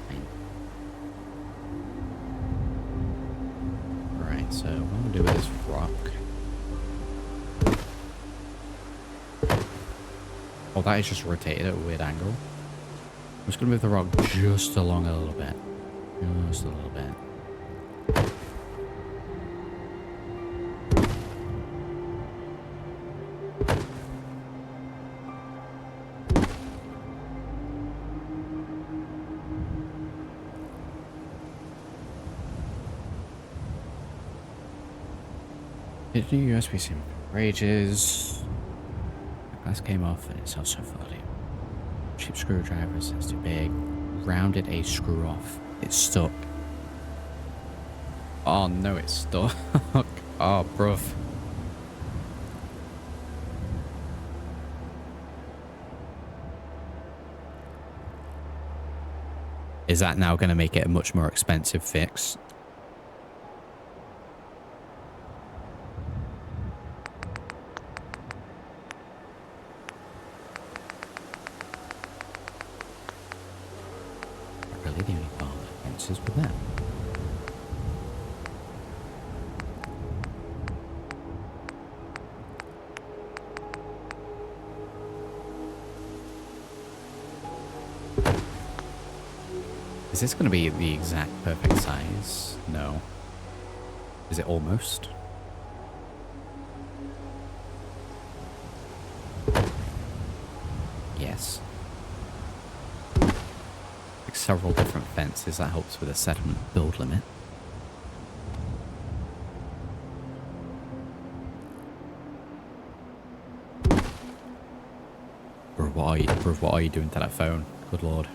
Fine. Right, so what I'm gonna do with this rock. Oh, that is just rotated at a weird angle. I'm just gonna move the rock just along a little bit. Just a little bit. It's new USB SIM for ages. The glass came off and it's also flooding. Cheap screwdrivers, that's too big. Rounded a screw off. It's stuck. Oh no, it's stuck. Oh, bruv. Is that now going to make it a much more expensive fix? Really, the only part of the fences with that. Is this going to be the exact perfect size? No. Is it almost? Yes. Like several different fences, that helps with a settlement build limit. Bro, what are you doing to that phone? Good lord.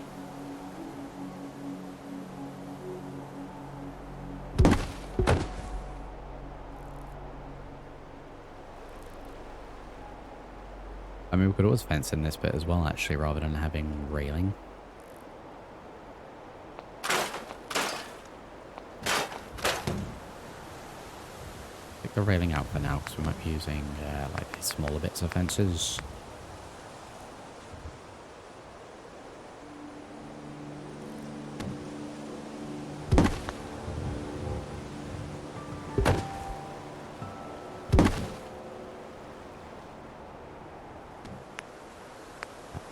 I mean, we could always fence in this bit as well, actually, rather than having railing. Take the railing out for now, because we might be using, like, these smaller bits of fences.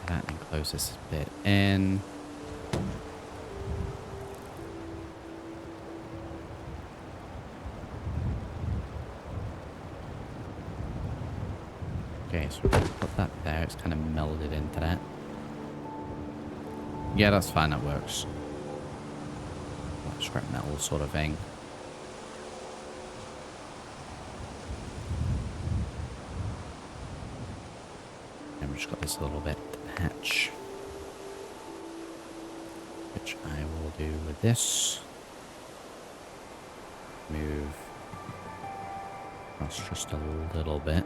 That and close this bit in. Okay, so we'll put that there. It's kind of melded into that. Yeah, that's fine. That works. Like scrap metal sort of thing. And we've just got this little bit hatch, which I will do with this. Move across just a little bit.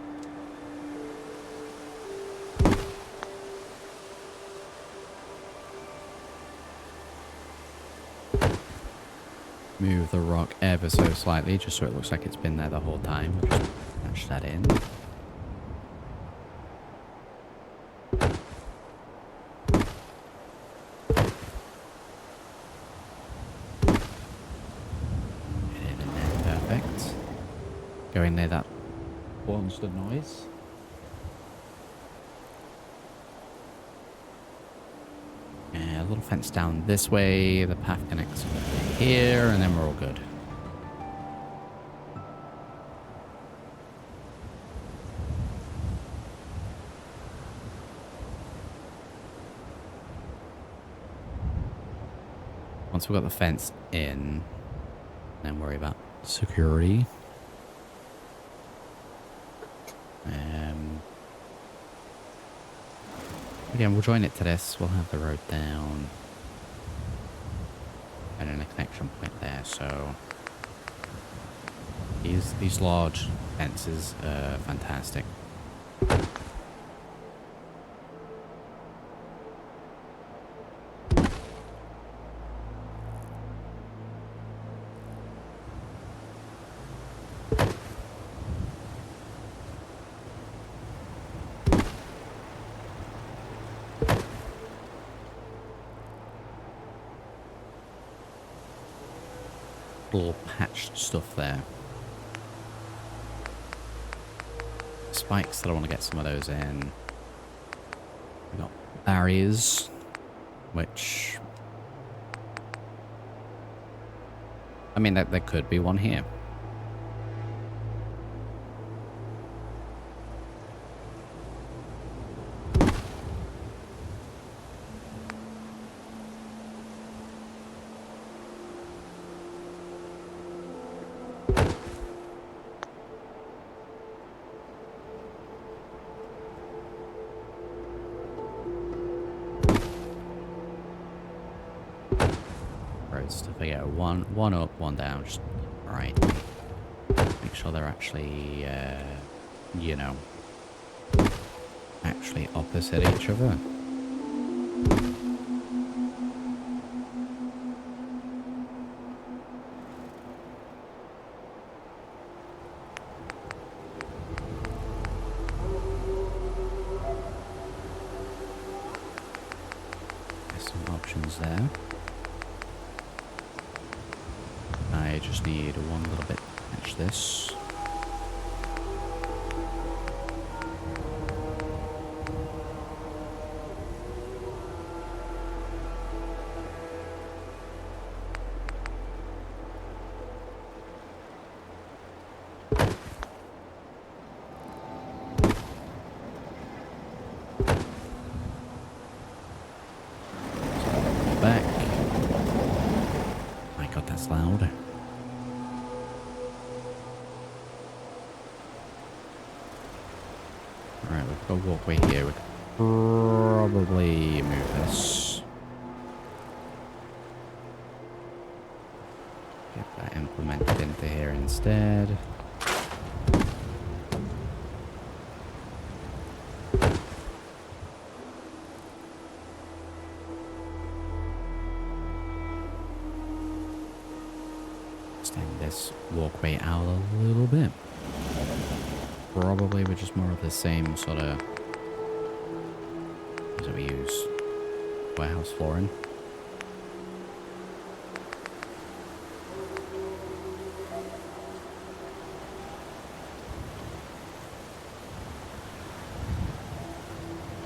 Move the rock ever so slightly, just so it looks like it's been there the whole time. We'll just patch that in. Perfect. Go in there, that warms the noise. A little fence down this way. The path connects over here, and then we're all good. Once we've got the fence in, then worry about security. Again, we'll join it to this. We'll have the road down. And then a connection point there, so... These large fences are fantastic. Little patched stuff there. Spikes, I don't want to get some of those in. We've got barriers, which... I mean, there could be one here. To figure out one up, one down, just right. Make sure they're actually, you know, actually opposite each other. bridges there. I just need one little bit to catch this. Back. My God, that's loud. Alright, we've got a walkway here. We could probably move this. Get that implemented into here instead. Extend this walkway out a little bit. Probably with just more of the same sort of, as we use, warehouse flooring.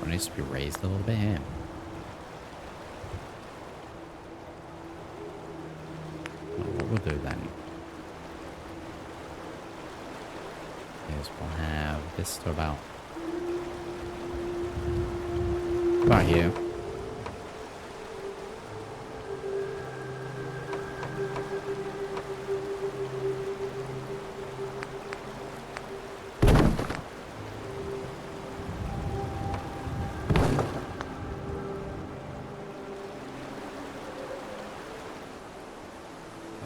It needs to be raised a little bit here. Well, what we'll do then is we'll have this to about here.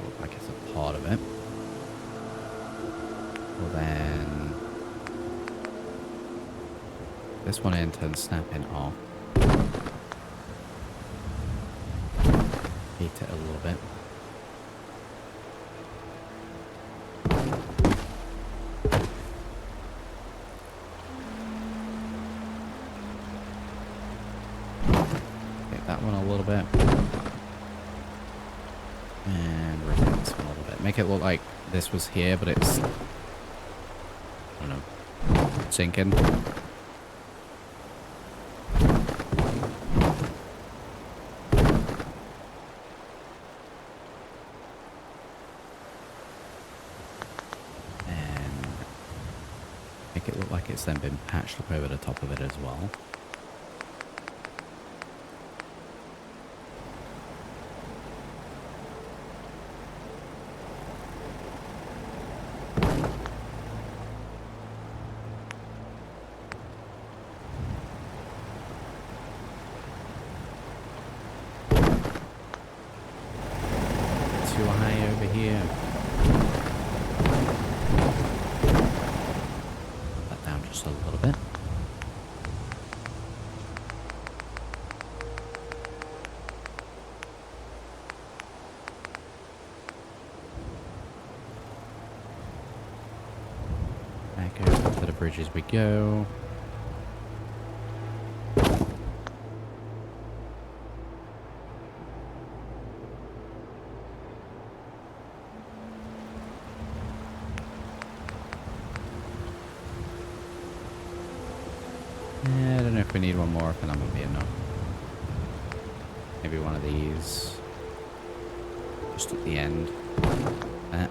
Look like it's a part of it. Well then, this one in turns snapping off. Heat it a little bit. Get that one a little bit. And rotate this one a little bit. Make it look like this was here, but it's, I don't know, sinking. Make it look like it's then been patched up over the top of it as well. Too high over here. Just a little bit. Back over to the bridge as we go. I don't know if we need one more, if that would be enough. Maybe one of these. Just at the end. That.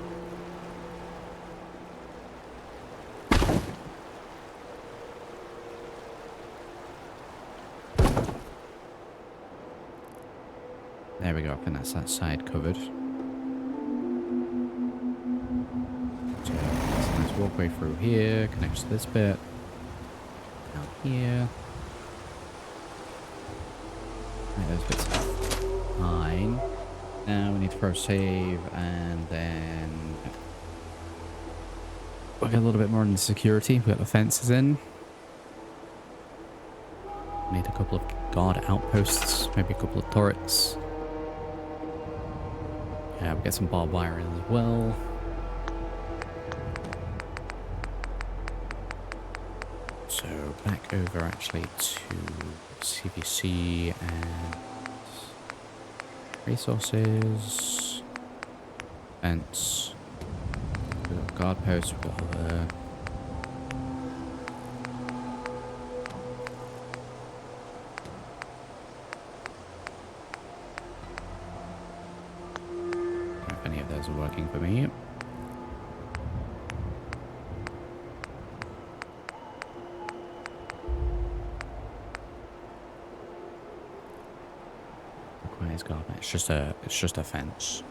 There we go, I think that's that side covered. So, there's a nice walkway through here, connects to this bit. Down here. Right, those bits are fine. Now we need to throw save and then we'll get a little bit more into security. We've got the fences in. Need a couple of guard outposts, maybe a couple of turrets. Yeah, we'll get some barbed wire in as well. So back over actually to CVC and Resources. Fence. We've got guard posts. We've got other. If any of those are working for me. Requires guard. It's just a fence.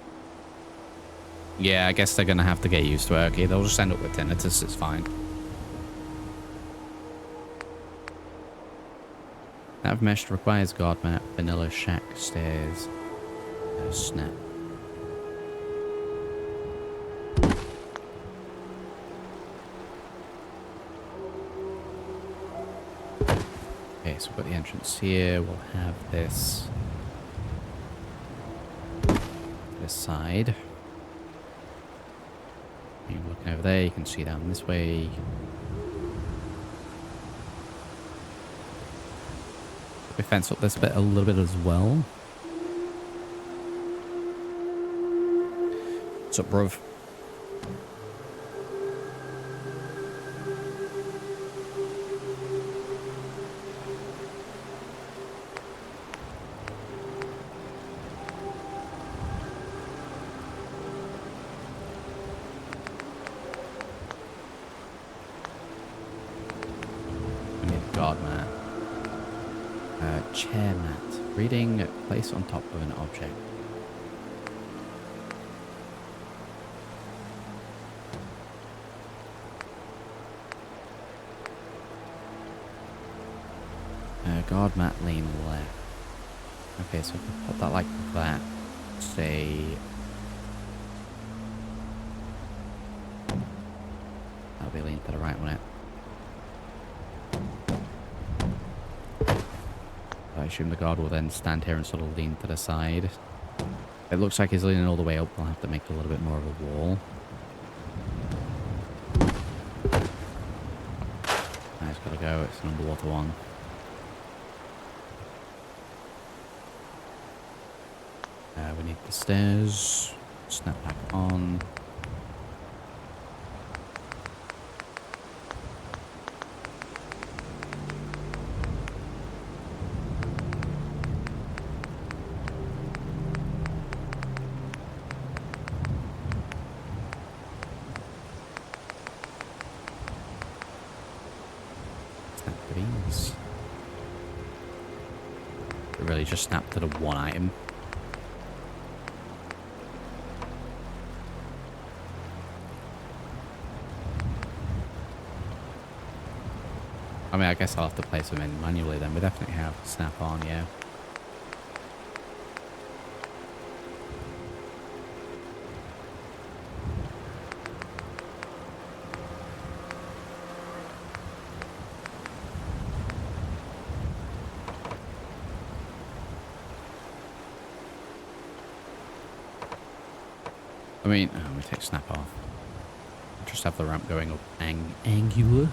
Yeah, I guess they're gonna have to get used to it. Okay, they'll just end up with tinnitus. It's fine. Nav mesh requires guard map. Vanilla shack stairs. Oh, snap. Okay, so we've got the entrance here. We'll have this side. You're looking over there, you can see down this way. We fence up this bit a little bit as well. What's up, bruv? Guard mat. Chair mat. Reading, place on top of an object. Guard mat, lean left. Okay, so if we put that like that, say... That'll be lean to the right, won't it? I assume the guard will then stand here and sort of lean to the side. It looks like he's leaning all the way up. We'll have to make a little bit more of a wall. He's got to go. It's an underwater one. We need the stairs. Snap back on. It really just snapped to the one item. I mean, I guess I'll have to place them in manually then. We definitely have snap on, yeah. I mean, we take snap off. Just have the ramp going up angularly.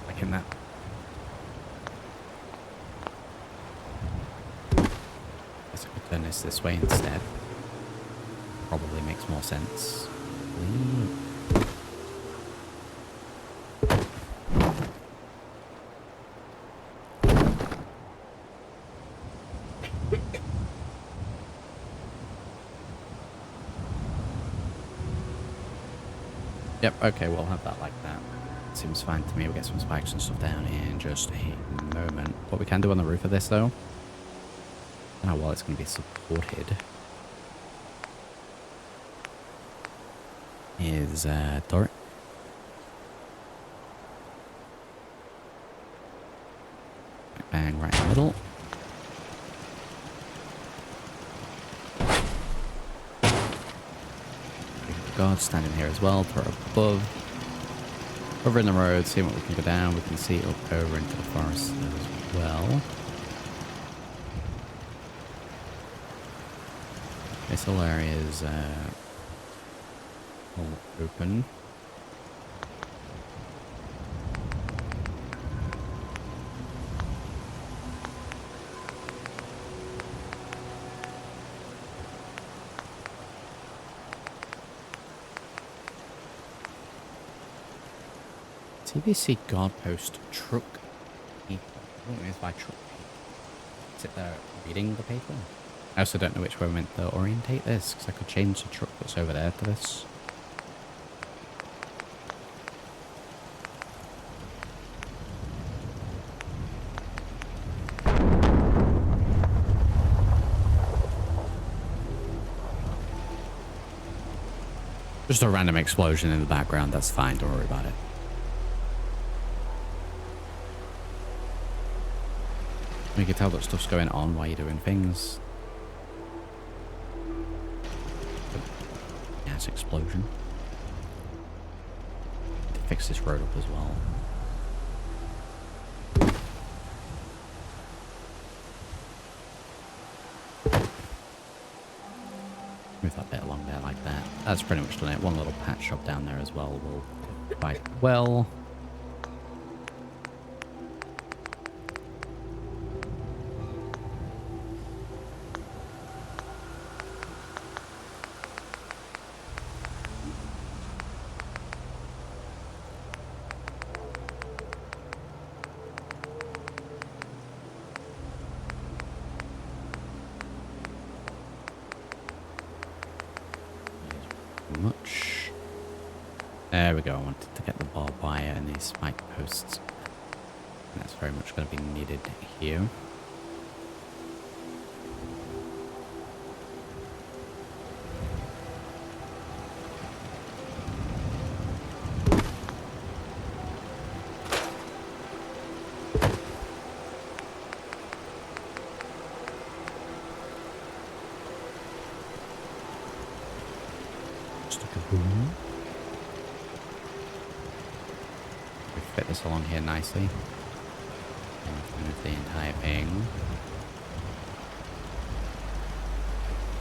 Like in that. Guess I could turn this way instead. Probably makes more sense. Yep, okay, we'll have that like that. Seems fine to me. We'll get some spikes and stuff down here in just a moment. What we can do on the roof of this, though, I don't know while it's going to be supported, is turret. Bang right in the middle. standing here as well. Throw it above. Over in the road, see what we can go down. We can see up over into the forest as well. This whole area is all open. TBC guard post truck people. What do you mean by truck people? Sit there reading the paper? I also don't know which way we're meant to orientate this, because I could change the truck that's over there to this. Just a random explosion in the background, that's fine, don't worry about it. You can tell that stuff's going on while you're doing things. Gas explosion. Need to fix this road up as well. Move that bit along there like that. That's pretty much done it. One little patch shop down there as well will do quite well. Much. There we go. I wanted to get the barbed wire and these spike posts. That's very much going to be needed here. We fit this along here nicely. Move the entire thing.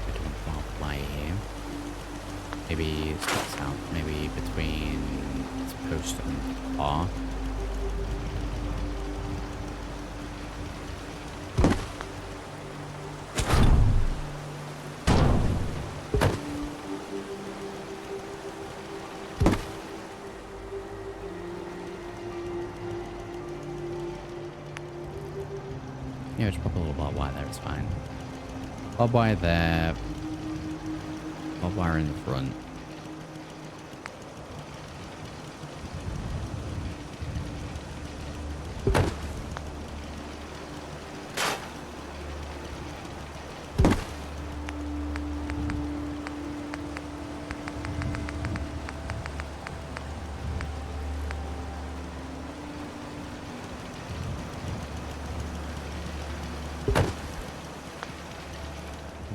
We don't barbed wire here. Maybe it starts out maybe between this post and bar. Yeah, just pop a little barbed wire there, it's fine. Barbed wire there. Barbed wire in the front.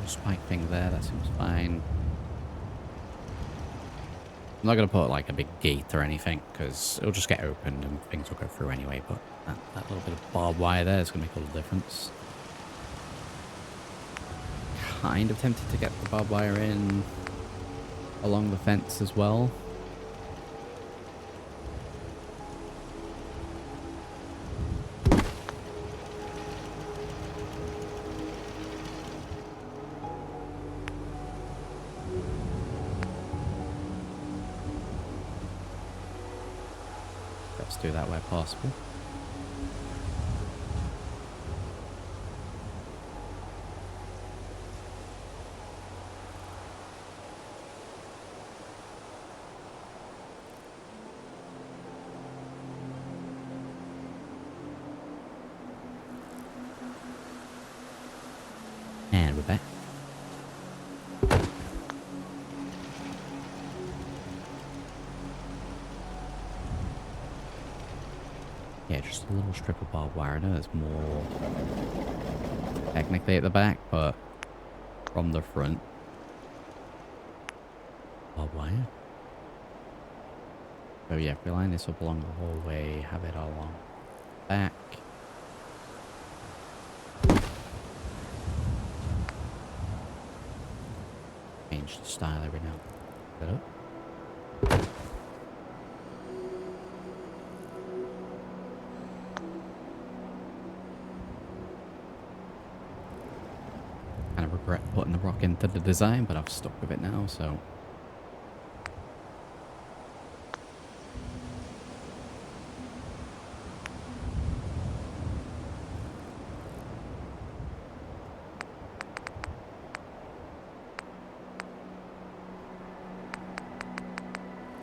Spike thing there, that seems fine. I'm not going to put like a big gate or anything because it'll just get opened and things will go through anyway, but that little bit of barbed wire there is going to make a little difference. Kind of tempted to get the barbed wire in along the fence as well. Let's do that where possible. And we're back. Yeah, just a little strip of barbed wire. I know there's more technically at the back, but from the front. Barbed wire. So yeah, if we line this up along the hallway, have it along back. Change the style every now and then. Kind of regret putting the rock into the design, but I've stuck with it now, so.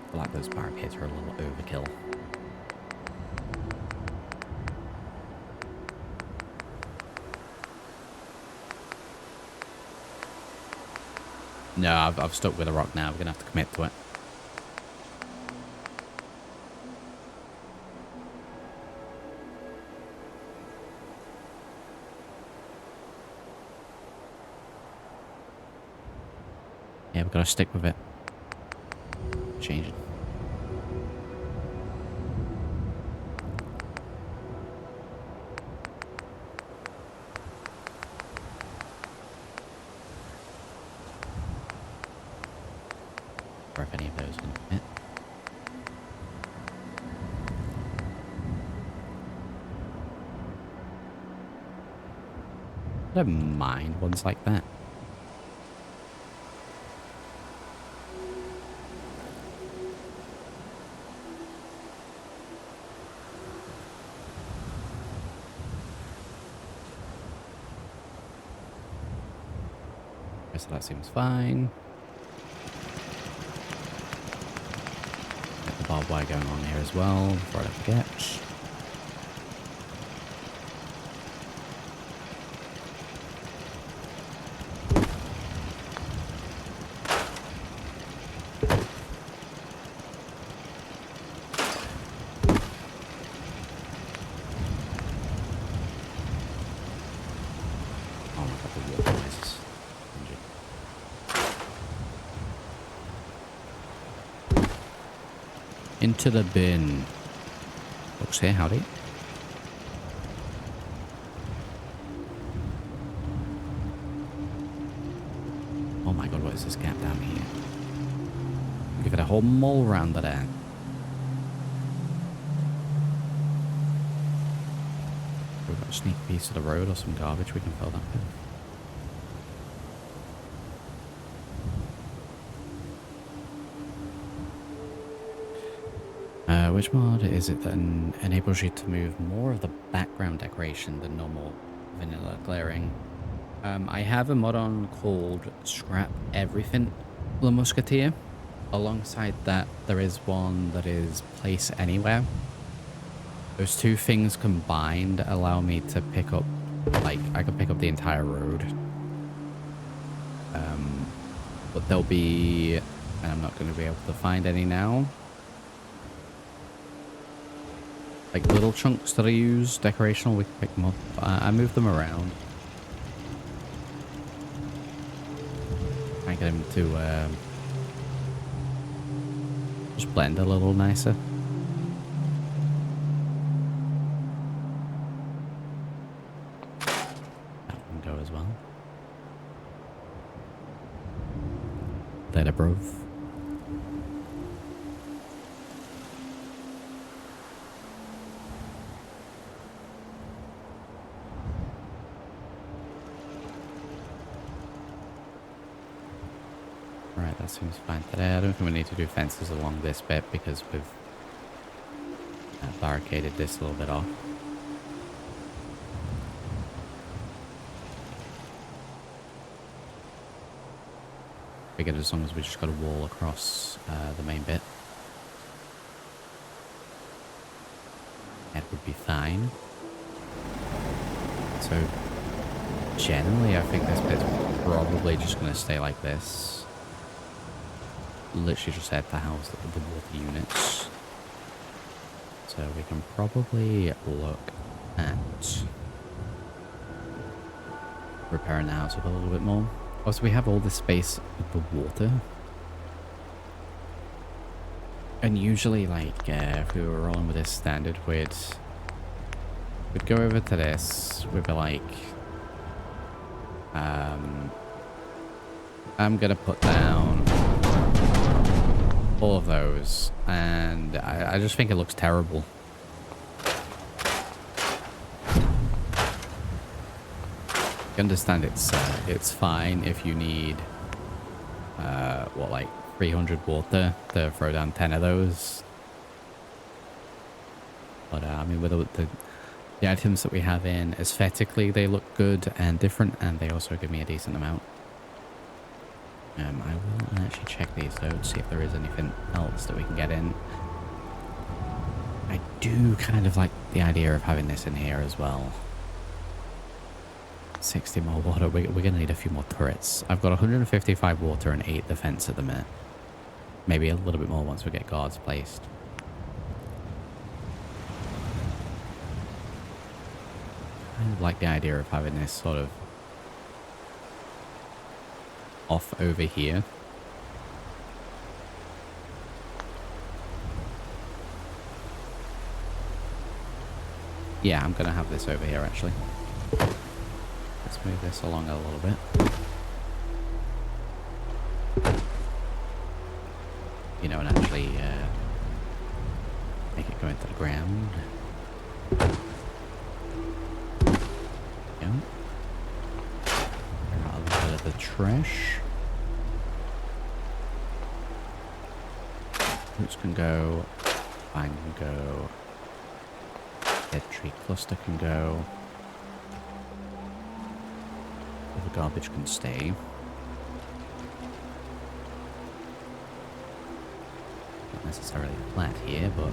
I feel like those barricades are a little overkill. No, I've stuck with the rock now. We're going to have to commit to it. Yeah, we've got to stick with it. Change it. Or if any of those can fit. I don't mind ones like that. So that seems fine. Got the barbed wire going on here as well, before I forget. Oh, I've got the water noises. Into the bin. Folks here, howdy. Oh my god, what is this gap down here? Give it a whole mole round the there. We've got a sneak piece of the road or some garbage we can fill that with. Which mod is it that enables you to move more of the background decoration than normal vanilla glaring? I have a mod on called Scrap Everything the Musketeer. Alongside that, there is one that is Place Anywhere. Those two things combined allow me to pick up, like, I can pick up the entire road. But there'll be, and I'm not going to be able to find any now. Like little chunks that I use, decorational, we can pick them up. I move them around. I get them to just blend a little nicer. That can go as well. Later, bro. Right, that seems fine today. I don't think we need to do fences along this bit because we've barricaded this a little bit off. Figured as long as we just got a wall across the main bit, that would be fine. So generally I think this bit's probably just going to stay like this. Literally just have to house the water units. So we can probably look at repairing the house up a little bit more. Also, we have all this space with the water. And usually, like, if we were rolling with this standard, we'd go over to this. We'd be like, I'm gonna put down all of those, and I just think it looks terrible. I understand it's fine if you need what, like 300 water to throw down 10 of those, but I mean, with the items that we have in, aesthetically they look good and different, and they also give me a decent amount. I will actually check these though to see if there is anything else that we can get in. I do kind of like the idea of having this in here as well. 60 more water. We're going to need a few more turrets. I've got 155 water and 8 defense at the minute. Maybe a little bit more once we get guards placed. I like the idea of having this sort of off over here. Yeah, I'm going to have this over here actually. Let's move this along a little bit. You know, and actually make it go into the ground. Yeah. Clear out a little bit of the trash. Roots can go. Vine can go. Dead tree cluster can go. All the garbage can stay. Not necessarily flat here, but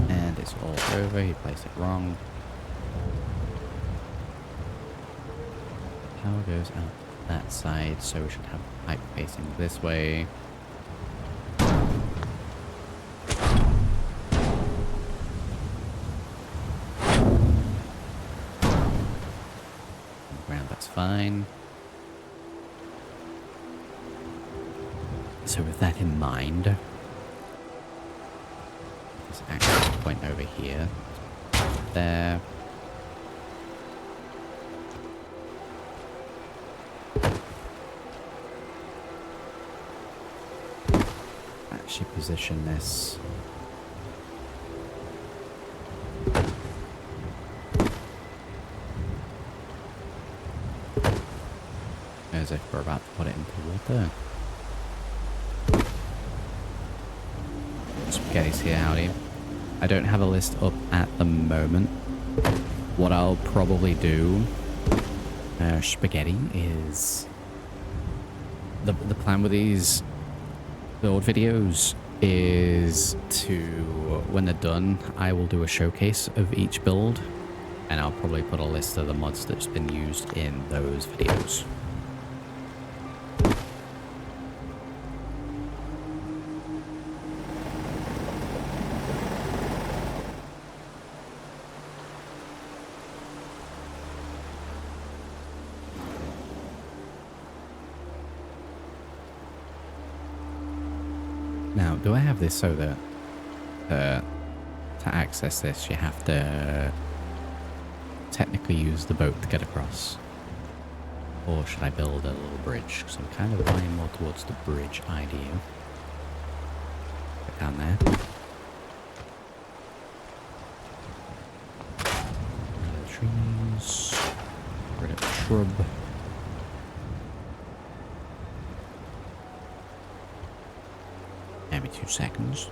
and it's all over. He placed it wrong. Power goes out that side, so we should have pipe facing this way. Fine. So with that in mind, this access point over here, there. Actually position this. As if we're about to put it into water. Spaghetti's here, howdy. I don't have a list up at the moment. What I'll probably do, Spaghetti, is the plan with these build videos is to, when they're done, I will do a showcase of each build, and I'll probably put a list of the mods that's been used in those videos. Now, do I have this so that to access this you have to technically use the boat to get across? Or should I build a little bridge? Because I'm kind of lying more towards the bridge idea. Get down there. Rid of the trees. Rid of the shrub. Maybe 2 seconds.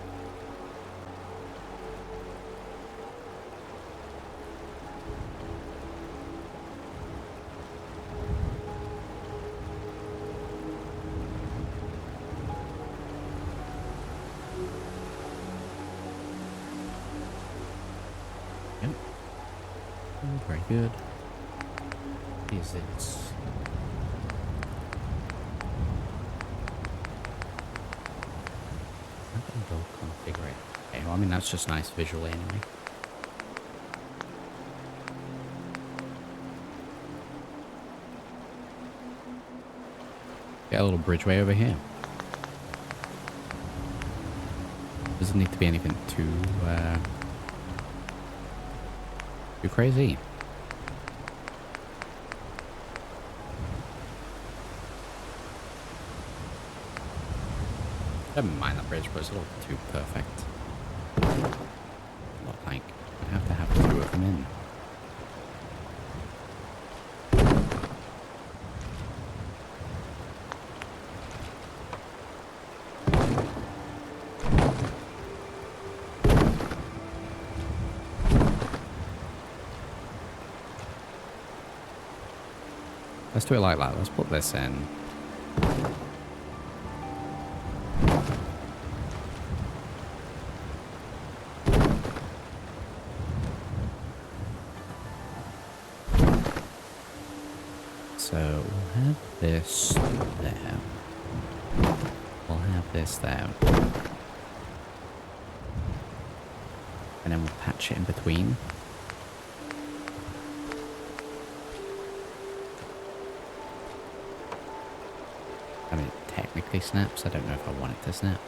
Yep. Oh, very good. Is it? Configure it. Okay, well, I mean, that's just nice visually anyway. Get a little bridgeway over here. Doesn't need to be anything too crazy. Never mind that bridge, but it's a little too perfect. Not like I have to have two of them in. Let's do it like that. Let's put this in. So we'll have this there. We'll have this there. And then we'll patch it in between. I mean, it technically snaps. I don't know if I want it to snap.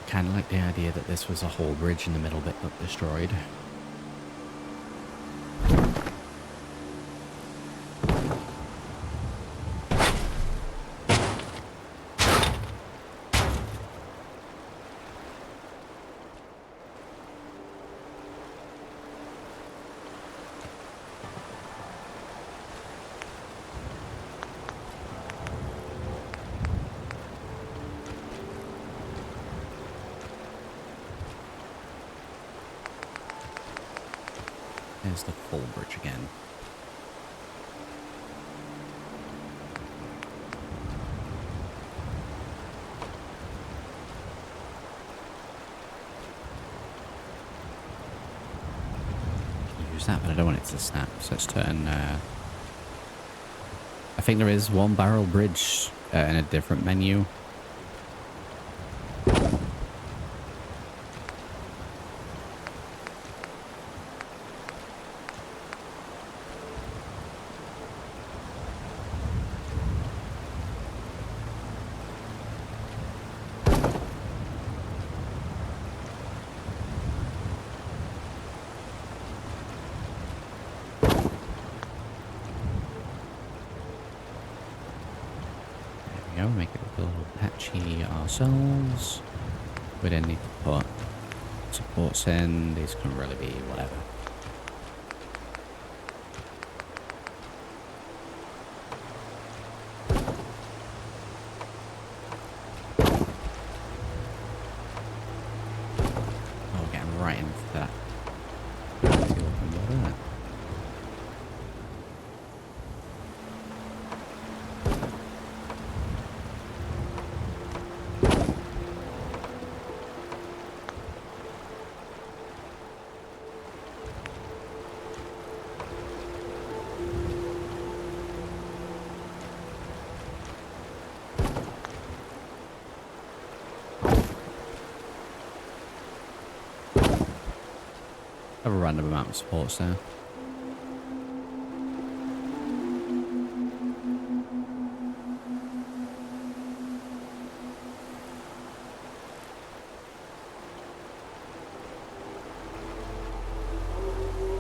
Kind of like the idea that this was a whole bridge in the middle bit got destroyed. There's the full bridge again. Use that, but I don't want it to snap. So let's turn. I think there is one barrel bridge in a different menu. Make it a little patchy ourselves. We don't need to put supports in. These can really be whatever. Oh, we're getting right into that. Have a random amount of supports there.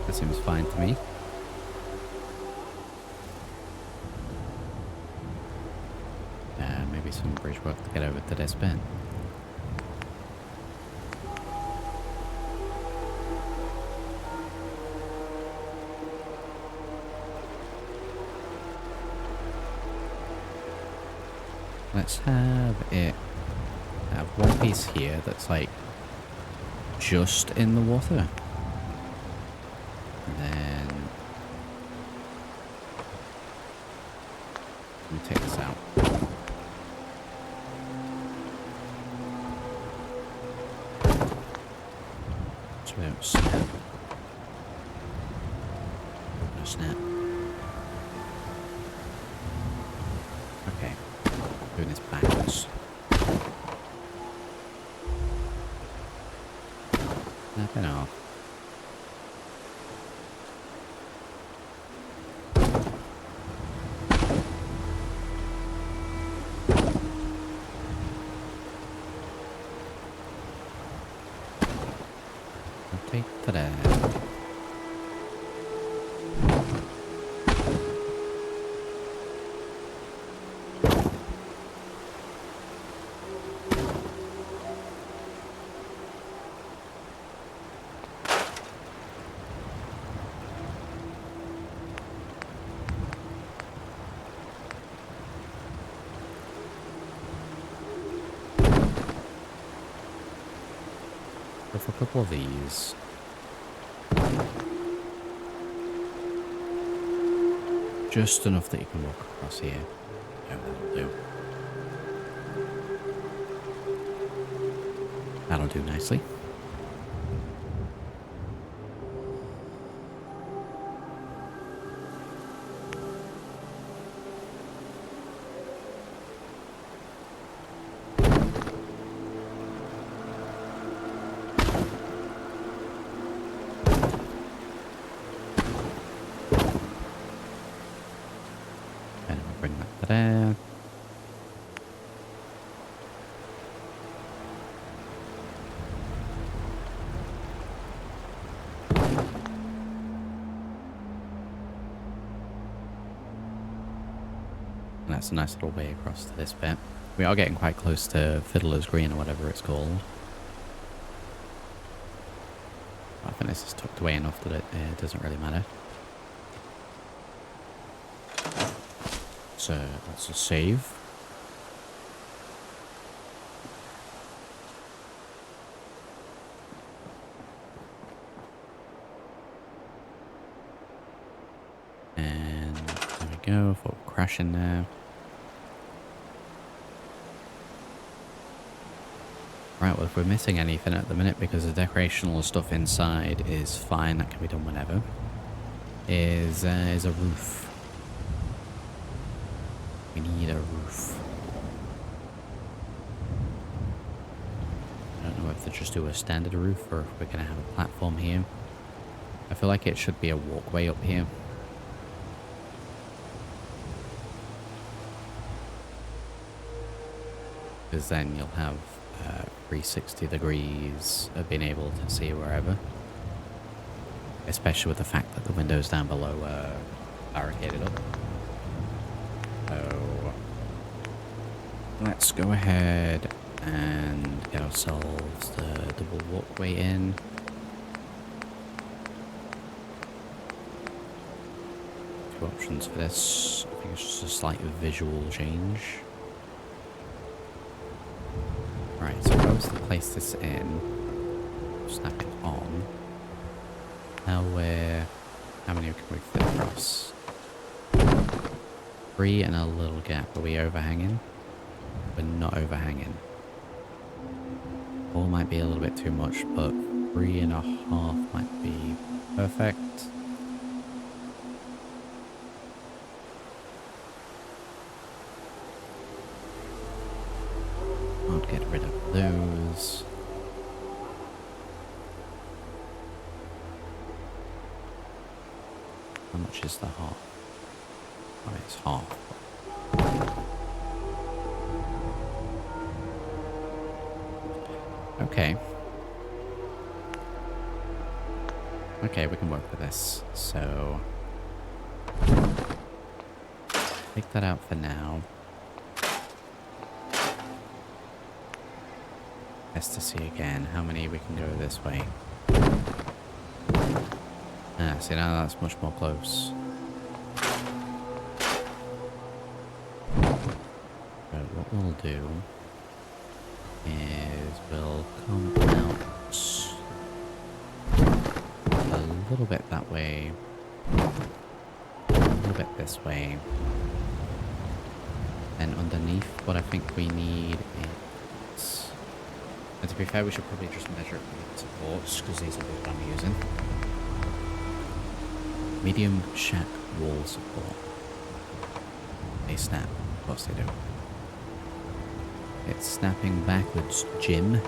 That seems fine to me. Maybe some bridge work to get over to this bit. Let's have it have one piece here that's like just in the water. And then let me take this out. So we don't snap. Oh, snap. Okay. Doing this backwards. Snapping off. Okay, ta-da. Go for a couple of these. Just enough that you can walk across here. Yeah, that'll do. That'll do nicely. And we'll bring that to there. And that's a nice little way across to this bit. We are getting quite close to Fiddler's Green or whatever it's called. I think this is tucked away enough that it doesn't really matter. So let's just save. And there we go, for crashing there. Right, well if we're missing anything at the minute because the decorational stuff inside is fine, that can be done whenever, is a roof. We need a roof. I don't know if they just do a standard roof or if we're going to have a platform here. I feel like it should be a walkway up here. Because then you'll have 360 degrees of being able to see wherever. Especially with the fact that the windows down below are barricaded up. So let's go ahead and get ourselves the double walkway in. Two options for this. I think it's just a slight visual change. Right, so if I was to place this in, snap it on. Now how many can we fit across? 3 and a little gap. Are we overhanging? We're not overhanging. 4 might be a little bit too much, but 3.5 might be perfect. I'll get rid of those. How much is the half? Oh, it's half. Okay. Okay, we can work with this. So take that out for now. Best to see again how many we can go this way. Ah, see now that's much more close. So what we'll do is we'll come out a little bit that way, a little bit this way, and underneath what I think we need is, and to be fair we should probably just measure it with supports because these are what I'm using. Medium shack wall support. They snap. Of course they do. It's snapping backwards, Jim.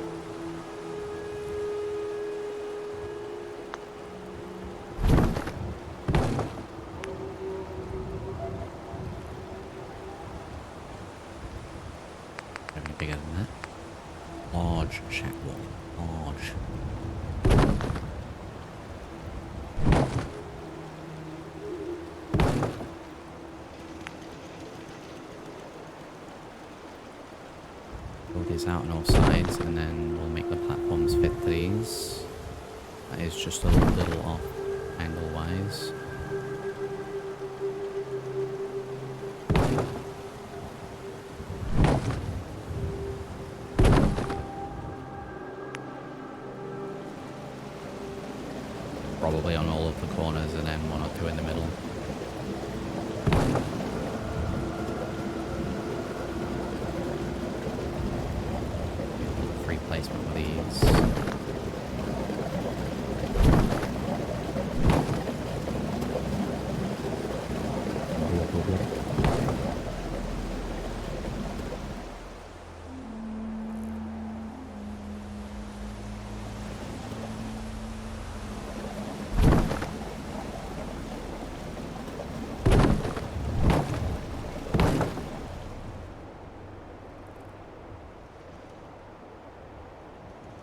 Any bigger than that? Large shack wall. Large. Build these out on all sides and then we'll make the platforms fit to these. That is just a little off angle wise. Probably on all of the corners and then one or two in the middle. Free placement with these.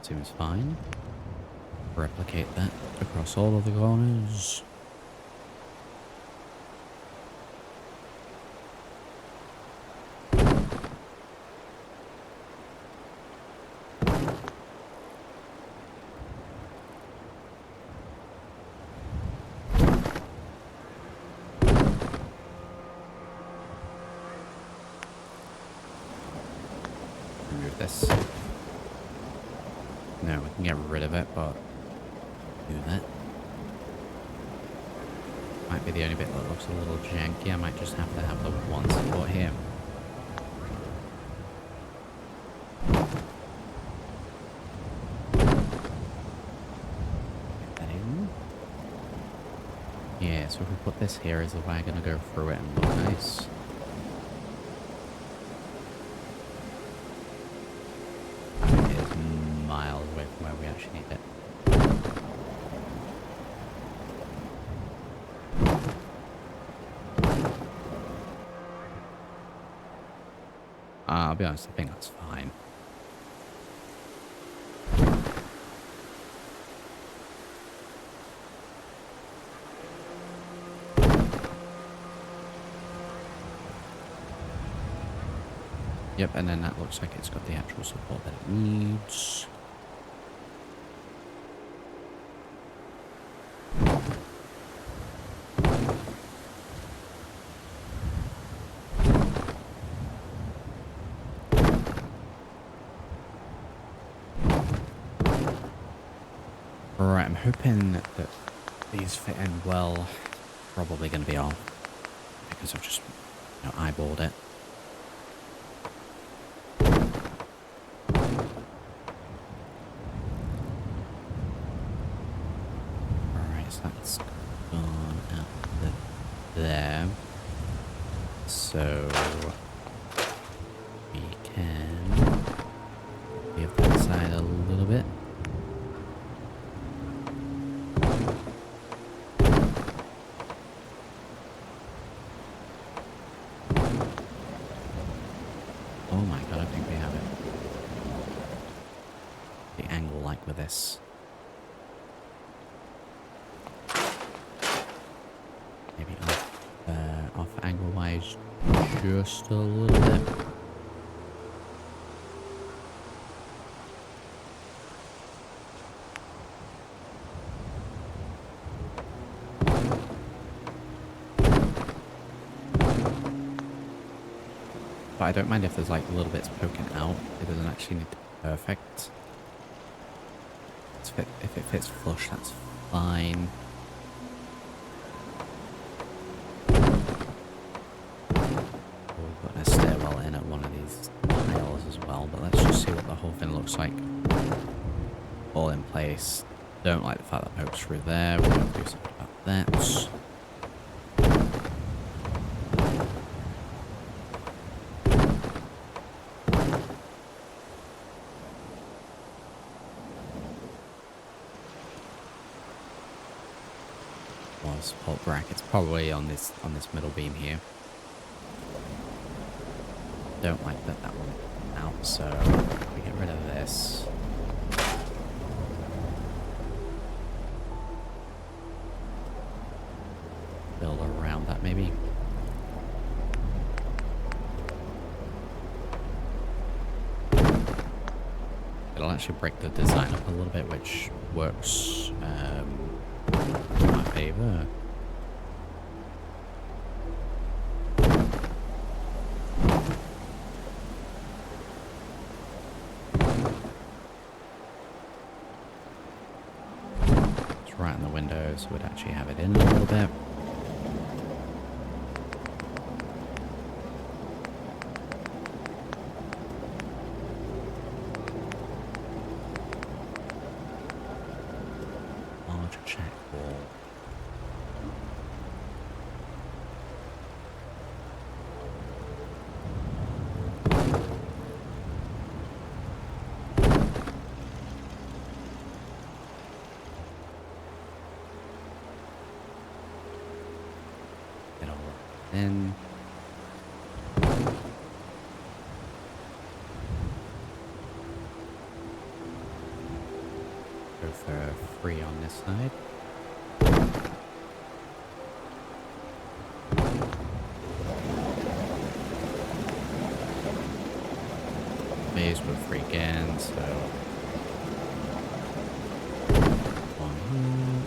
Seems fine. Replicate that across all of the corners. Remove this. No, we can get rid of it, but do that. Might be the only bit that looks a little janky. I might just have to have the one support here. Get that in. Yeah, so if we put this here, is the wagon gonna go through it and look nice? Miles away from where we actually need it. I'll be honest, I think that's fine. Yep, and then that looks like it's got the actual support that it needs. Right, I'm hoping that these fit in well. Probably going to be off because I've just eyeballed it. Alright, so that's gone out there. So we can give that side a little bit. Oh my god, I think we have it. The angle like with this. Maybe off angle wise just a little bit. But I don't mind if there's like little bits poking out. It doesn't actually need to be perfect. If it fits flush, that's fine. We've got a stairwell in at one of these tiles as well, but let's just see what the whole thing looks like. All in place. Don't like the fact that pokes through there. We're going to do something about that. More support brackets, probably on this middle beam here. Don't like that one out, so we get rid of this. Build around that maybe. It'll actually break the design up a little bit, which works in my favor. It's right in the window, so we'd actually have it in a little bit. In. Go for 3 on this side. Base with 3 again, so 1 here.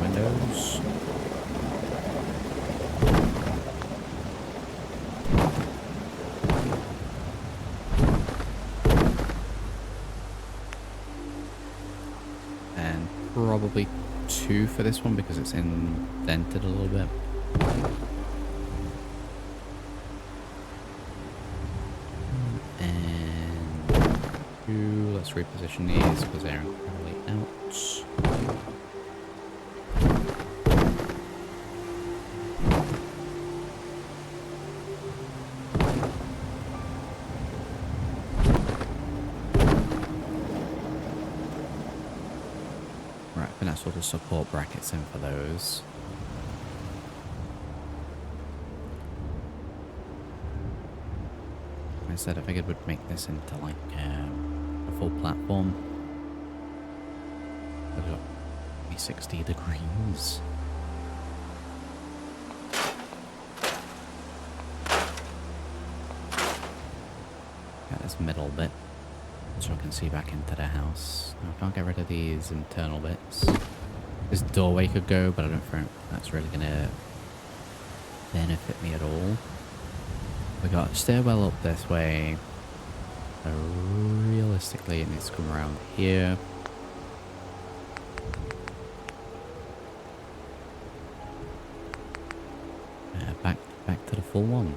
Windows. And probably 2 for this one because it's indented a little bit. And 2, let's reposition these because they're incredibly out. Sort of support brackets in for those. I said I figured we'd make this into like a full platform. We've got 60 degrees. Got this middle bit so I can see back into the house. I can't get rid of these internal bits. This doorway could go, but I don't think that's really gonna benefit me at all. We got a stairwell up this way. So realistically, it needs to come around here. Back to the full one.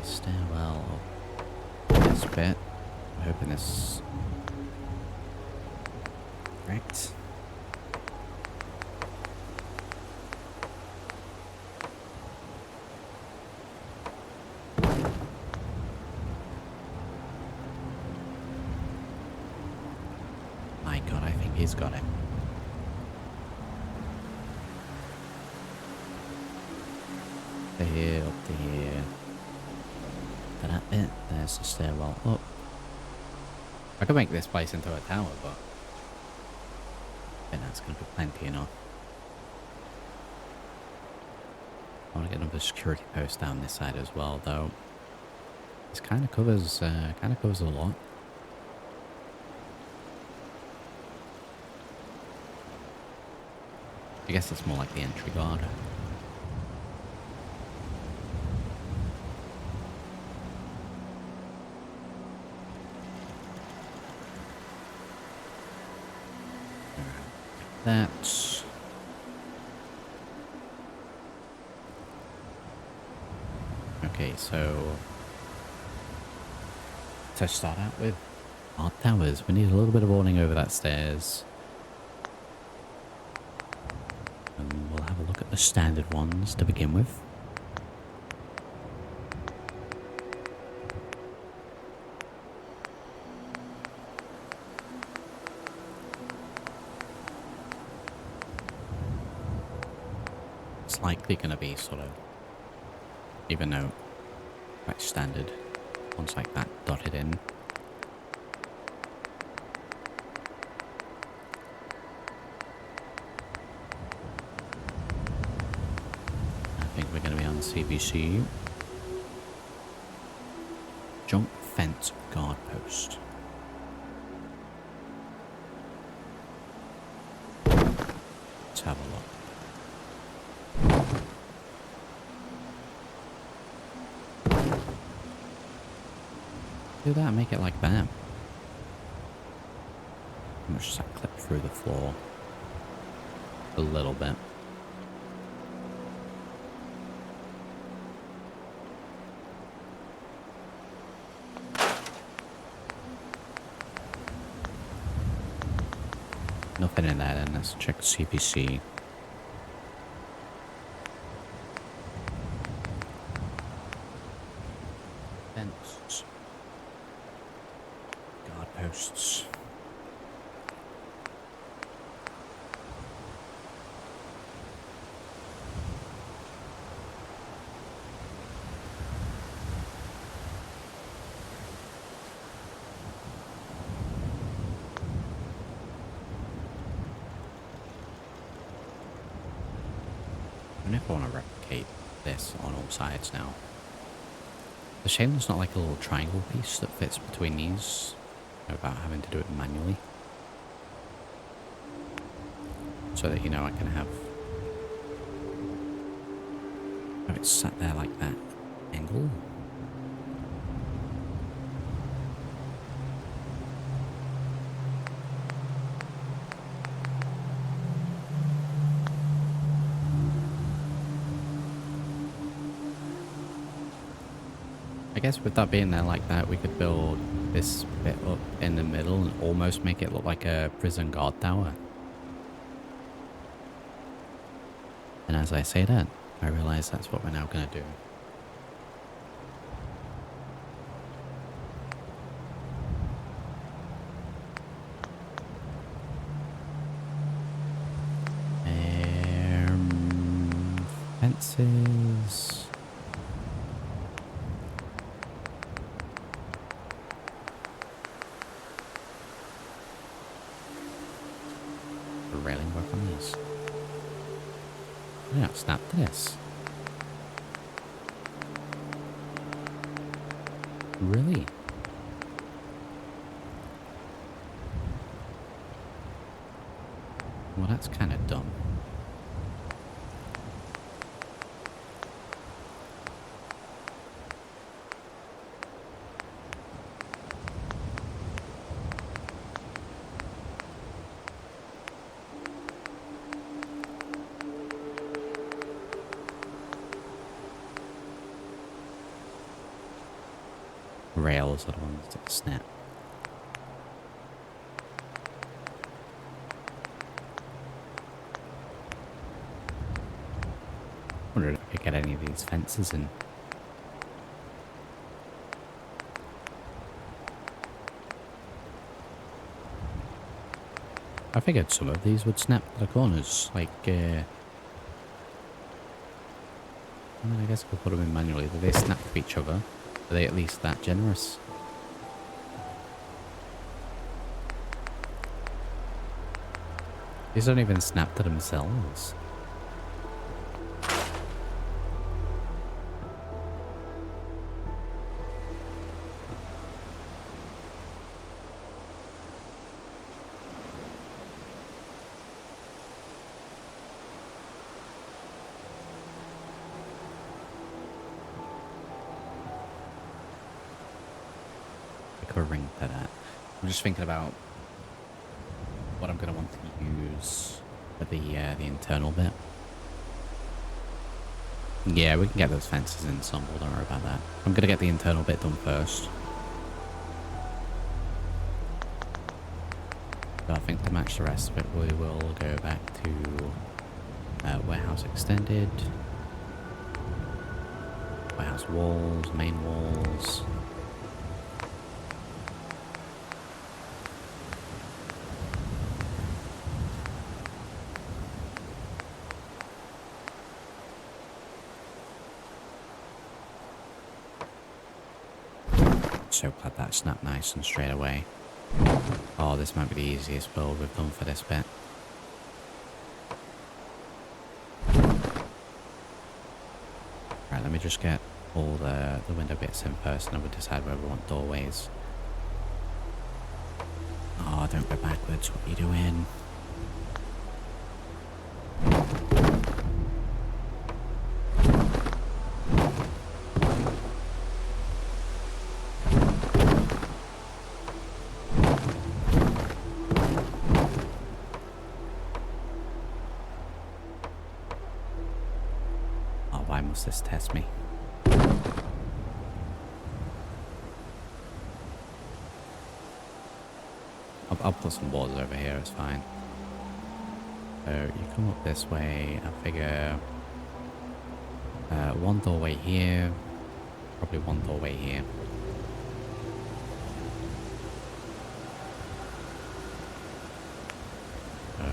Stairwell this bit. I'm hoping this correct. My God, I think he's got it. To here, up to here. To that bit, there's the stairwell up. I could make this place into a tower, but I think that's going to be plenty enough. I want to get another security post down this side as well, though. This kind of covers a lot. I guess it's more like the entry guard. That's okay. So to start out with, our towers. We need a little bit of awning over that stairs. And we'll have a look at the standard ones to begin with. it's likely going to be sort of, even though quite standard, ones like that dotted in. I think we're going to be on CBC. Junk fence guard post. Let's have a look. Do that and make it like that. How much does that clip through the floor? A little bit. Nothing in there then. Let's check CPC. Fence. Guard posts. I never want to replicate this on all sides now. It's a shame there's not like a little triangle piece that fits between these without having to do it manually. So that, you know, I can have it sat there like that angle. I guess with that being there like that, we could build this bit up in the middle and almost make it look like a prison guard tower. And as I say that, I realise that's what we're now going to do. Fences. Railing work on these. Yeah, snap this. Really? Well, that's kind of dumb. Rails are the ones that snap. Wonder if I could get any of these fences in. I figured some of these would snap to the corners, like, I mean, I guess I could put them in manually. Do they snap to each other? Are they at least that generous? These don't even snap to themselves. A ring for that. I'm just thinking about what I'm going to want to use for the internal bit. Yeah, we can get those fences ensemble, don't worry about that. I'm going to get the internal bit done first. So I think to match the rest of it, we will go back to warehouse extended, warehouse walls, main walls. So glad that snapped nice and straight away. Oh, this might be the easiest build we've done for this bit. Right, let me just get all the window bits in first and then we'll decide where we want doorways. Oh, don't go backwards. What are you doing? Oh, why must this test me? I'll put some borders over here, it's fine. So you come up this way, I figure one doorway here, probably one doorway here. So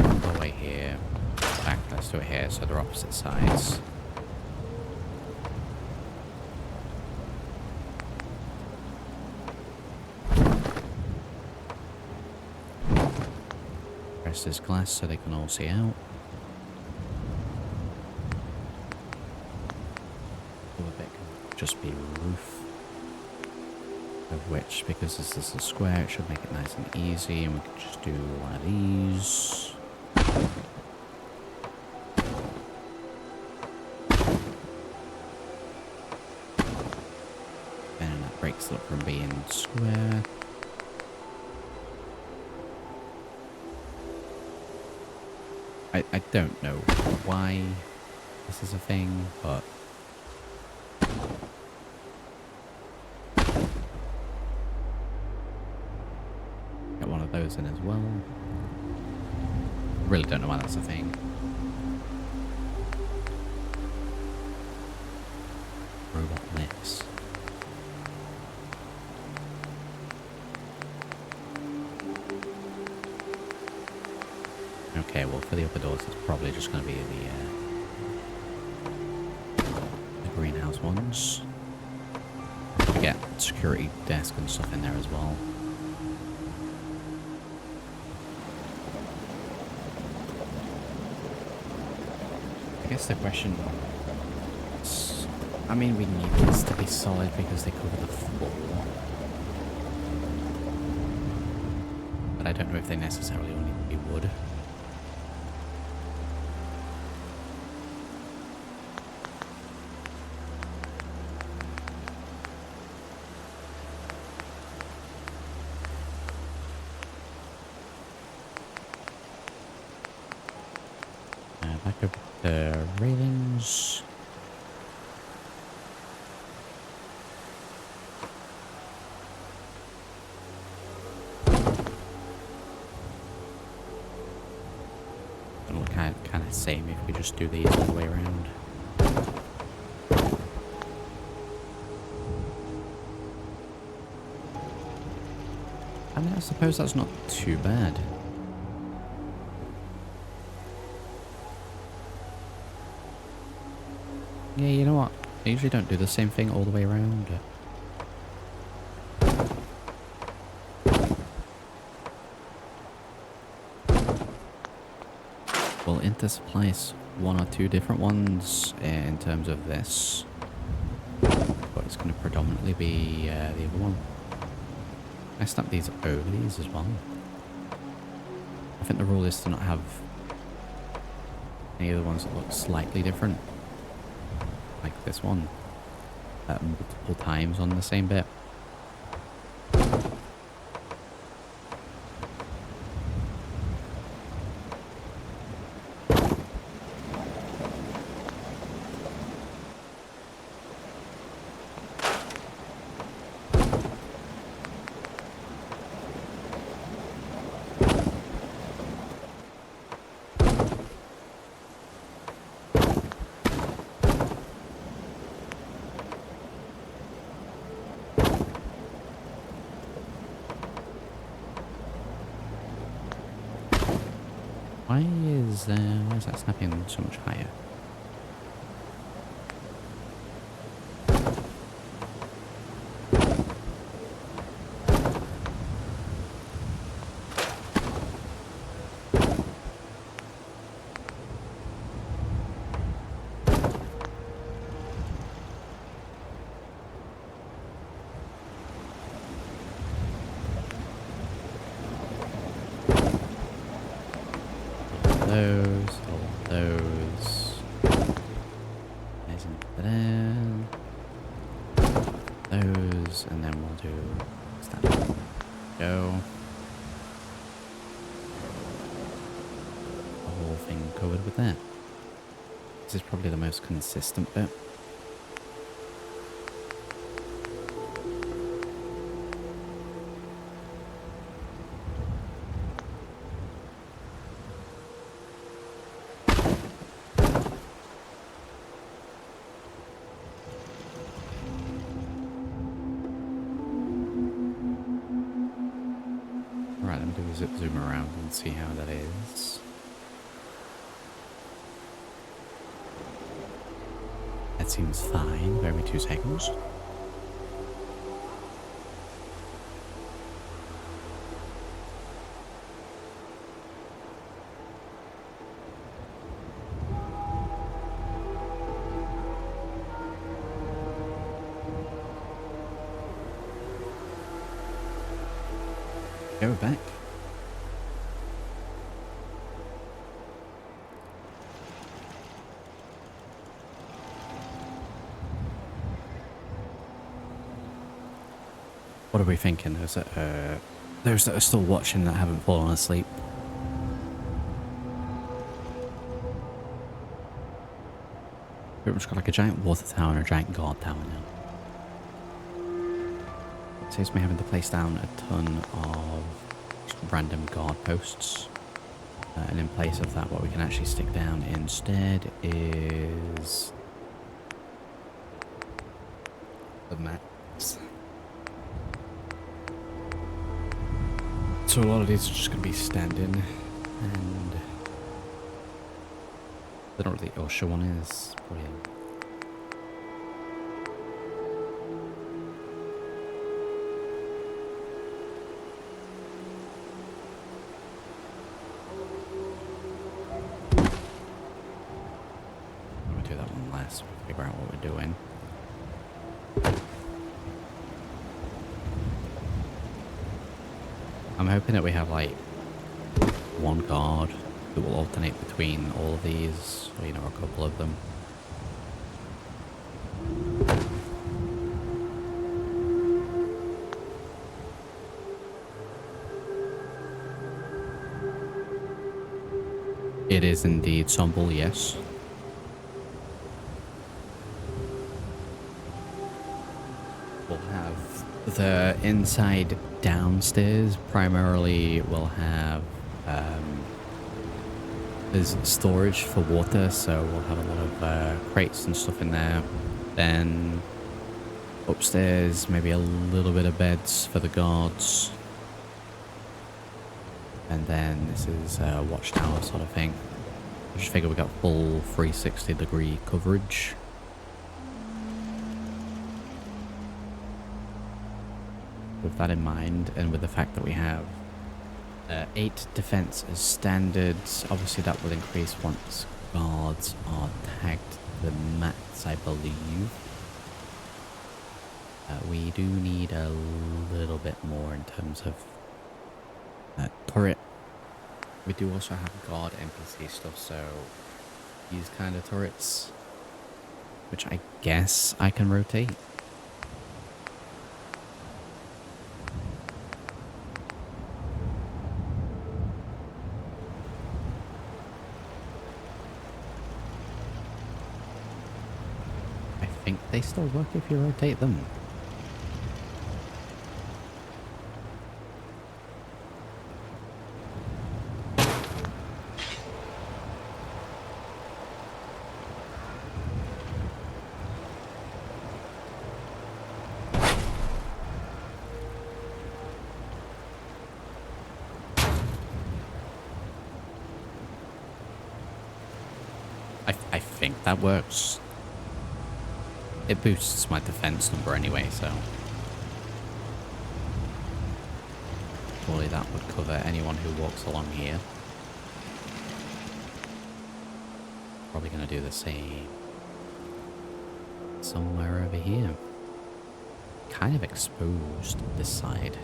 one doorway here, back, let's do it here, so they're opposite sides. This glass so they can all see out. All of it can just be roof, of which, because this is a square, it should make it nice and easy, and we can just do one of these. And that breaks it up from being square. I don't know why this is a thing, but get one of those in as well. Really don't know why that's a thing. Robot lips. Okay, well, for the upper doors, it's probably just going to be the greenhouse ones. We get security desk and stuff in there as well. I guess the question is, I mean, we need these to be solid because they cover the floor. But I don't know if they necessarily all need to be wood. Back up the railings. It'll kind of same if we just do these all the way around. I mean, I suppose that's not too bad. Yeah, you know what? I usually don't do the same thing all the way around. We'll intersplice one or two different ones in terms of this, but it's going to predominantly be the other one. I snap these over these as well. I think the rule is to not have any of the ones that look slightly different. Like this one, multiple times on the same bit. Why is that snapping so much higher? ties into there. Those, and then we'll do stand go. The whole thing covered with that. This is probably the most consistent bit. Right, let me do a zoom around and see how that is. That seems fine. Bear with me 2 seconds. Go back. What are we thinking? Those that are still watching that haven't fallen asleep. We've just got like a giant water tower and a giant guard tower now. It saves me having to place down a ton of just random guard posts. And in place of that, what we can actually stick down instead is the mats. So a lot of these are just going to be standing, and I don't know what the OSHA one is. Brilliant. I'm going to do that one last, so we figure out what we're doing. I'm hoping that we have like one guard that will alternate between all of these, or, you know, a couple of them. It is indeed Somble, yes. We'll have the inside downstairs primarily will have there's storage for water, so we'll have a lot of crates and stuff in there. Then upstairs maybe a little bit of beds for the guards, and then this is a watchtower sort of thing. I just figure we got full 360-degree coverage. With that in mind, and with the fact that we have 8 defense as standards, obviously that will increase once guards are tagged to the mats, I believe. We do need a little bit more in terms of turret. We do also have guard NPC stuff, so these kind of turrets, which I guess I can rotate. I think they still work if you rotate them. I think that works. It boosts my defense number anyway, so surely that would cover anyone who walks along here. Probably going to do the same somewhere over here. Kind of exposed this side.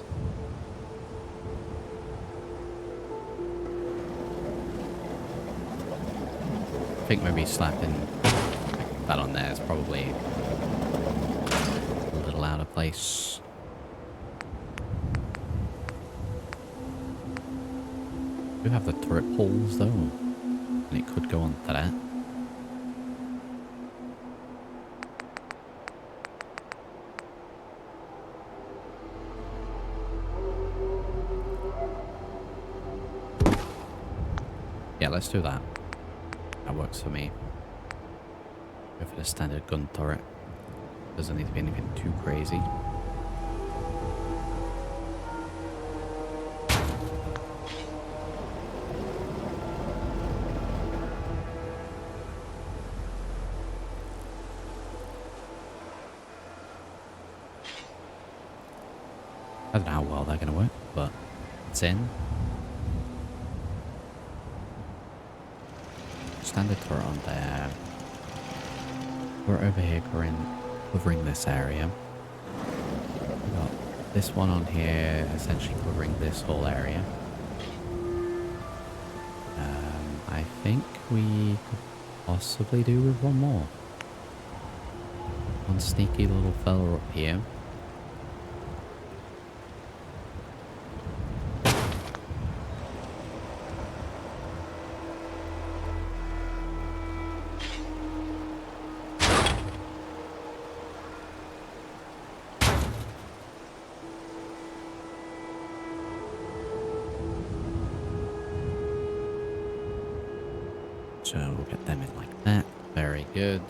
I think maybe slapping that on there is probably a little out of place. We do have the turret poles though, and it could go on to that. Yeah, let's do that. That works for me. Go for the standard gun turret. Doesn't need to be anything too crazy. I don't know how well they're going to work, but it's in. Standard turret on there. We're over here covering this area. We've got this one on here, essentially covering this whole area. I think we could possibly do with one more. One sneaky little fella up here. So we'll get them in like that. Very good.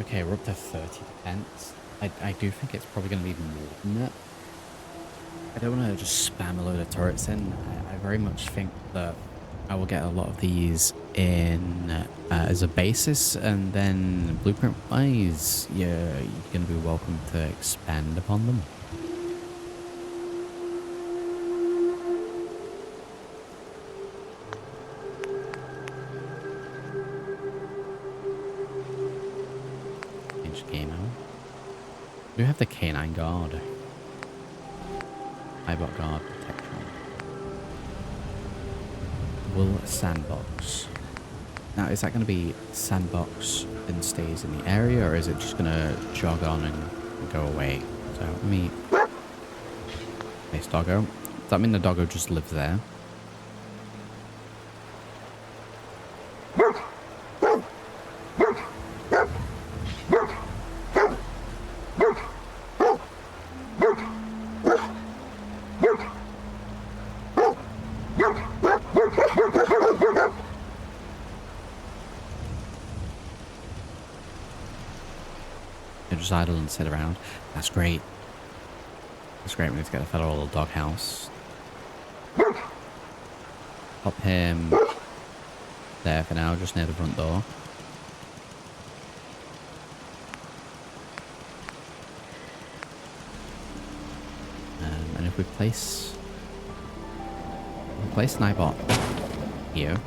Okay, we're up to 30 defense. I do think it's probably going to be more than that. I don't want to just spam a load of turrets in. I very much think that I will get a lot of these in as a basis, and then blueprint-wise, you're going to be welcome to expand upon them. Game out. We do have the canine guard. Eyebot guard protection. Wool sandbox. Now, is that going to be sandbox and stays in the area, or is it just going to jog on and go away? So let me. Nice doggo. Does that mean the doggo just lives there? Just idle and sit around. That's great. That's great. We need to get a federal doghouse. Pop him there for now, just near the front door. And if we place an eyebot here.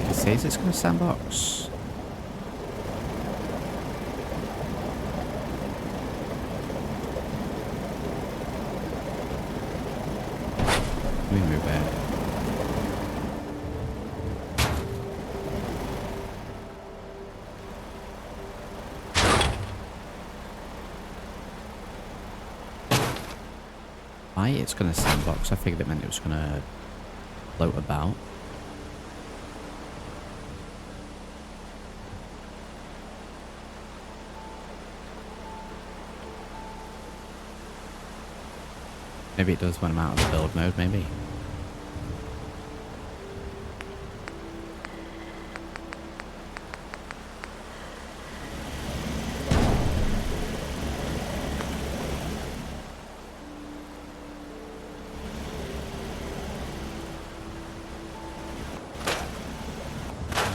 It says it's going to sandbox. Let me move it. Why it's going to sandbox? I figured it meant it was going to float about. Maybe it does when I'm out of the build mode, maybe.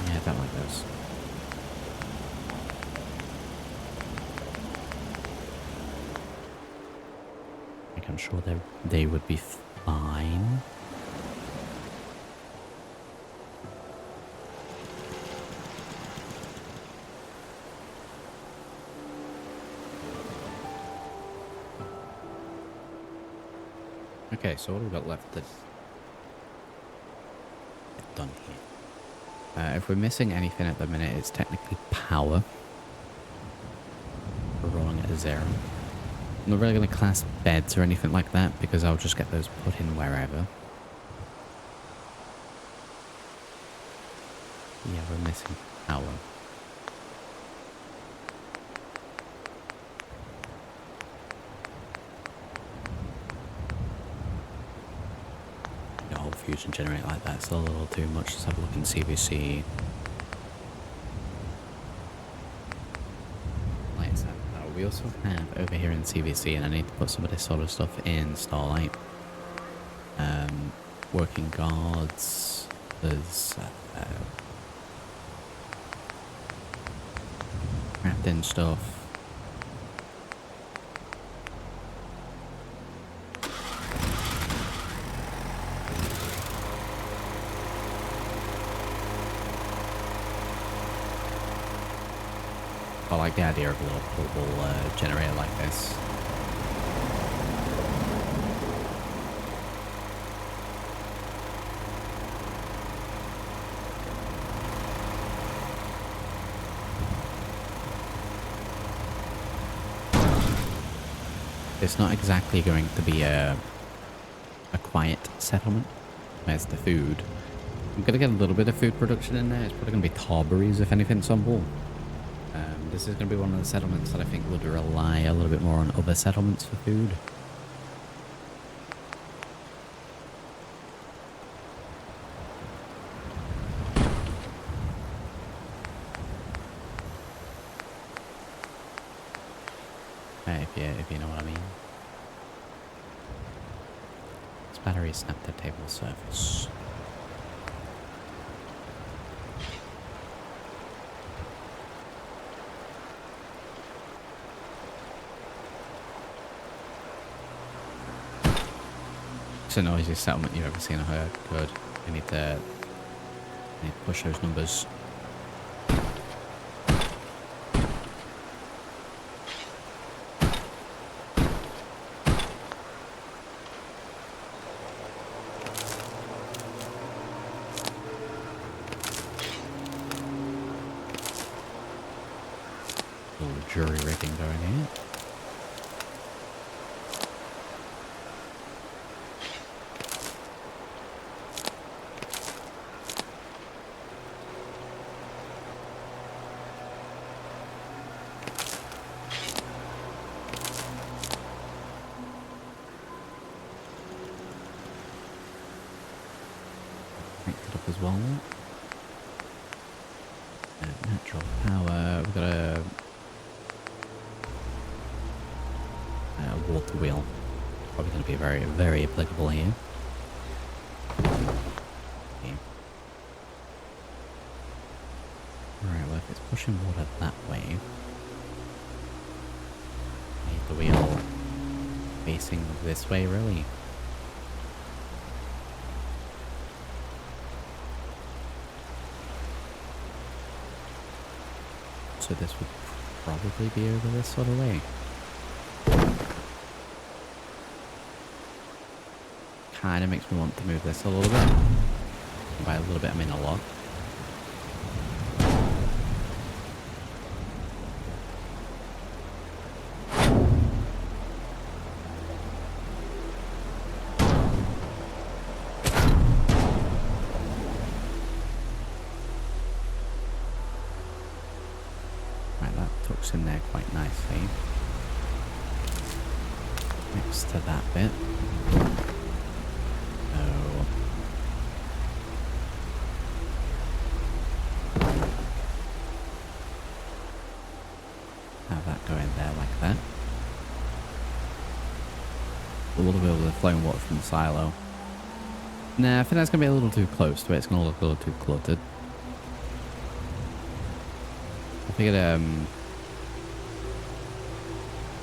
Yeah, I don't like those. I'm sure they would be fine. Okay, so what have we got left? done here. If we're missing anything at the minute, it's technically power. We're rolling at a 0. I'm not really going to class beds or anything like that because I'll just get those put in wherever. Yeah, we're missing power. The whole fusion generator like that's a little too much. Let's have a look in CVC. We also have over here in CVC, and I need to put some of this sort of stuff in Starlight. Working guards, there's crafting stuff. I like the idea of a little portable generator like this. It's not exactly going to be a quiet settlement. Where's the food? I'm going to get a little bit of food production in there. It's probably going to be tarberries if anything's on board. This is going to be one of the settlements that I think would rely a little bit more on other settlements for food. If you know what I mean. This battery snapped the table surface. It's the noisiest settlement you've ever seen or heard. Good. I need to push those numbers. Little jury rigging going here. As well. Natural power. We've got a water wheel. Probably going to be very, very applicable here. Okay. Right, well, if it's pushing water that way, need the wheel facing this way, really. So this would probably be over this sort of way. Kind of makes me want to move this a little bit. And by a little bit, I mean a lot. In there quite nicely next to that bit. So have that go in there like that. A little bit of the flowing water from the silo. Nah, I think that's gonna be a little too close to it. It's gonna look a little too cluttered. I figured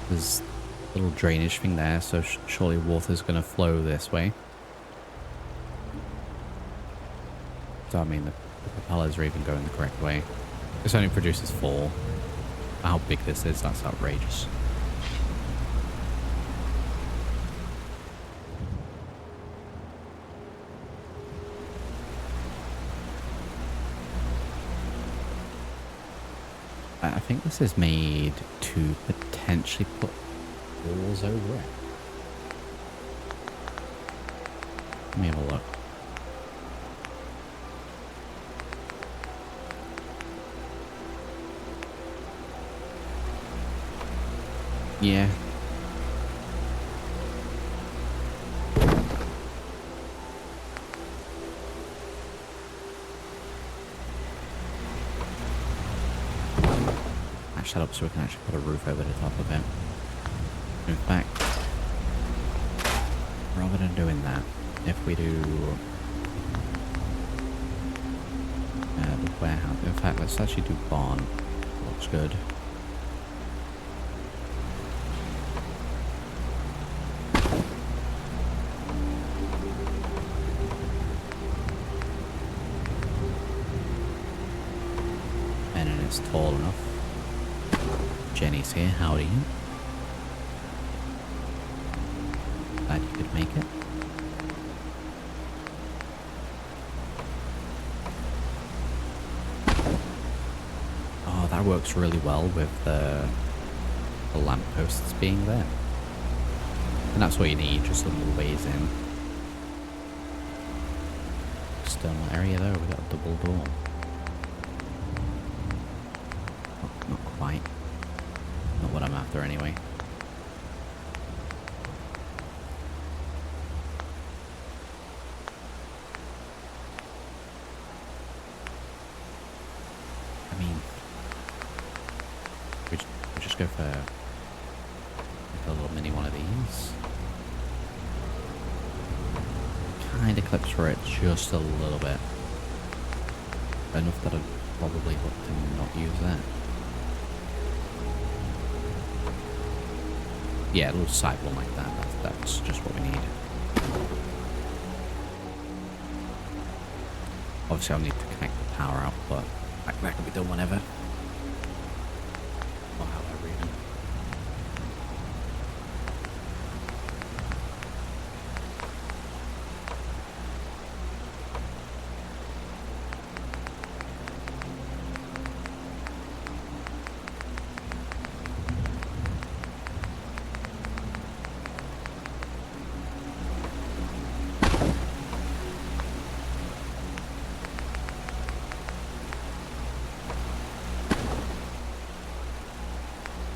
there's a little drainage thing there, so surely water's going to flow this way. So I mean, the propellers are even going the correct way. This only produces 4. How big this is, that's outrageous. I think this is made to potentially put walls over it. Let me have a look. Yeah. Match that up so we can actually put a roof over the top of it. In fact, rather than doing that, if we do the warehouse, in fact, let's actually do barn. Looks good. And then it's tall enough. Jenny's here, howdy. Glad you could make it. Oh, that works really well with the lampposts being there. And that's what you need, just a little ways in. External area though, we've got a double door. Oh, not quite. Not what I'm after anyway. I mean, we just go for a little mini one of these. Kind of clips for it just a little bit. Enough that I'd probably look to not use that. Yeah, a little side one like that. That's just what we need. Obviously, I'll need to connect the power out, but that can be done whenever. Or however even.